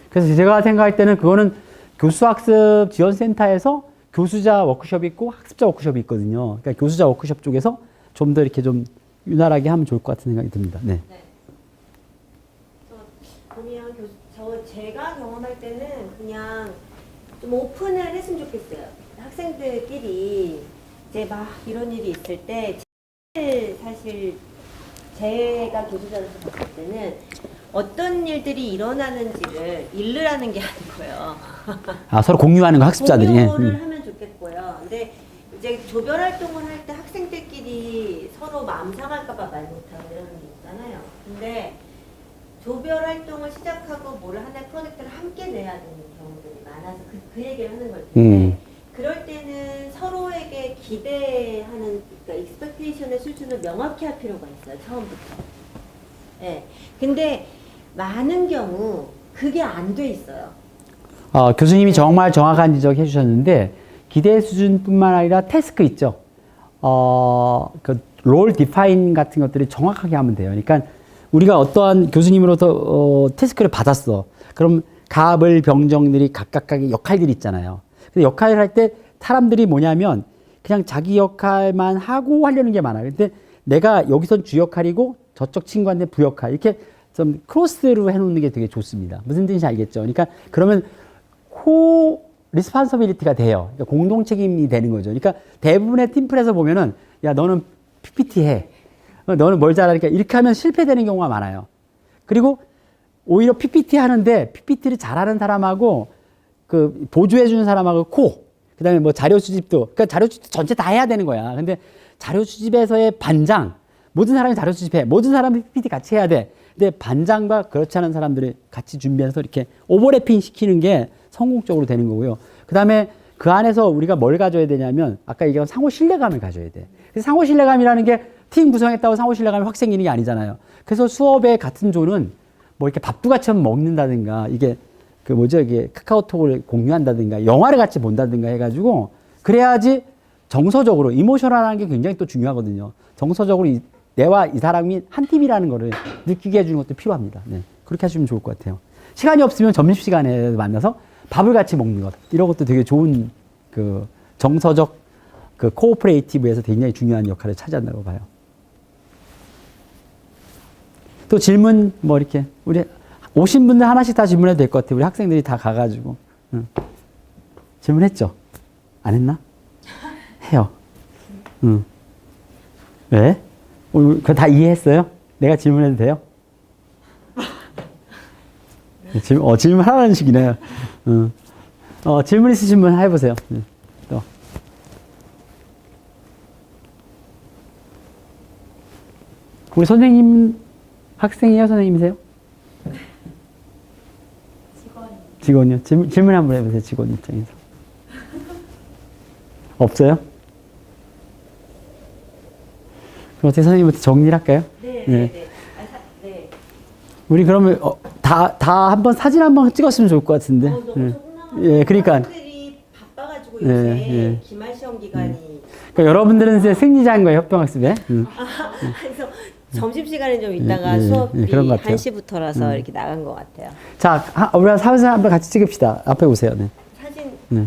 Speaker 1: 그래서 제가 생각할 때는 그거는 교수학습 지원센터에서 교수자 워크숍이 있고 학습자 워크숍이 있거든요. 그러니까 교수자 워크숍 쪽에서 좀 더 이렇게 좀 유난하게 하면 좋을 것 같은 생각이 듭니다. 네.
Speaker 6: 보면 제가 경험할 때는 그냥 좀 오픈을 했으면 좋겠어요. 학생들끼리 이제 막 이런 일이 있을 때 사실 제가 교수자로서 봤을 때는 어떤 일들이 일어나는지를 읽으라는 게 아니고요.
Speaker 1: 서로 공유하는 거 학습자들이.
Speaker 6: 공유를 하면 좋겠고요. 근데 이제 조별 활동을 할 때 학생들끼리 서로 마음 상할까봐 말 못하고 이런 게 있잖아요. 근데 조별 활동을 시작하고 뭐를 하나의 프로젝트를 함께 내야 되는 경우들이 많아서 그 얘기를 하는 걸 텐데 그럴 때는 서로에게 기대하는 그러니까 익스펙테이션의 수준을 명확히 할 필요가 있어요. 처음부터. 네. 근데 많은 경우 그게 안 돼 있어요.
Speaker 1: 교수님이 정말 정확한 지적 해주셨는데 기대 수준뿐만 아니라 태스크 있죠. 롤 디파인 같은 것들이 정확하게 하면 돼요. 그러니까 우리가 어떠한 교수님으로부터 태스크를 받았어. 그럼 가을 병정들이 각각의 역할들이 있잖아요. 근데 역할을 할 때 사람들이 뭐냐면 그냥 자기 역할만 하고 하려는 게 많아요. 근데 내가 여기선 주 역할이고 저쪽 친구한테 부역할 이렇게 좀 크로스로 해놓는 게 되게 좋습니다. 무슨 뜻인지 알겠죠? 그러니까 그러면 리스폰서빌리티가 돼요. 그러니까 공동 책임이 되는 거죠. 그러니까 대부분의 팀플에서 보면은 야 너는 PPT 해. 너는 뭘 잘하니까 이렇게 하면 실패되는 경우가 많아요. 그리고 오히려 PPT 하는데 PPT를 잘하는 사람하고 그 보조해주는 사람하고 그다음에 뭐 자료 수집도 그러니까 자료 수집 전체 다 해야 되는 거야. 근데 자료 수집에서의 반장 모든 사람이 자료 수집해. 모든 사람이 PPT 같이 해야 돼. 근데 반장과 그렇지 않은 사람들이 같이 준비해서 이렇게 오버래핑 시키는 게 성공적으로 되는 거고요. 그다음에 그 안에서 우리가 뭘 가져야 되냐면 아까 얘기한 상호 신뢰감을 가져야 돼. 그래서 상호 신뢰감이라는 게 팀 구성했다고 상호 신뢰감이 확 생기는 게 아니잖아요. 그래서 수업의 같은 조는 뭐 이렇게 밥도 같이 먹는다든가 이게 이게 카카오톡을 공유한다든가 영화를 같이 본다든가 해가지고 그래야지 정서적으로 이모셔널한 게 굉장히 또 중요하거든요. 정서적으로 내와 이 사람이 한 팀이라는 거를 느끼게 해주는 것도 필요합니다. 네. 그렇게 하시면 좋을 것 같아요. 시간이 없으면 점심시간에 만나서 밥을 같이 먹는 것 이런 것도 되게 좋은 정서적 코오퍼레이티브에서 굉장히 중요한 역할을 차지한다고 봐요. 또 질문 뭐 이렇게 우리 오신 분들 하나씩 다 질문해도 될 것 같아요. 우리 학생들이 다 가가지고 응. 질문했죠? 안 했나? 해요. 응. 왜? 그거 다 이해했어요? 내가 질문해도 돼요? 질문하라는 식이네요. 응. 질문 있으신 분 해보세요. 네. 또. 우리 선생님 학생이에요? 선생님이세요? 직원이요. 질문 한번 해보세요. 직원 입장에서. 없어요? 그럼 어떻게 선생님부터 정리를 할까요? 네. 우리 그러면 다 한번 사진 한번 찍었으면 좋을 것 같은데.
Speaker 6: 너무
Speaker 1: 예, 그러니까.
Speaker 6: 사람들이 바빠가지고 요새 기말 시험 기간이.
Speaker 1: 그러니까 여러분들은 이제 승리자인 거예요, 협동학습에.
Speaker 6: 그래서 점심시간에 좀 있다가 수업이
Speaker 1: 그런 것 같아요.
Speaker 6: 1시부터라서 이렇게 나간 것 같아요.
Speaker 1: 자, 우리 사진 한번 같이 찍읍시다. 앞에 오세요. 네.
Speaker 6: 사진
Speaker 1: 네.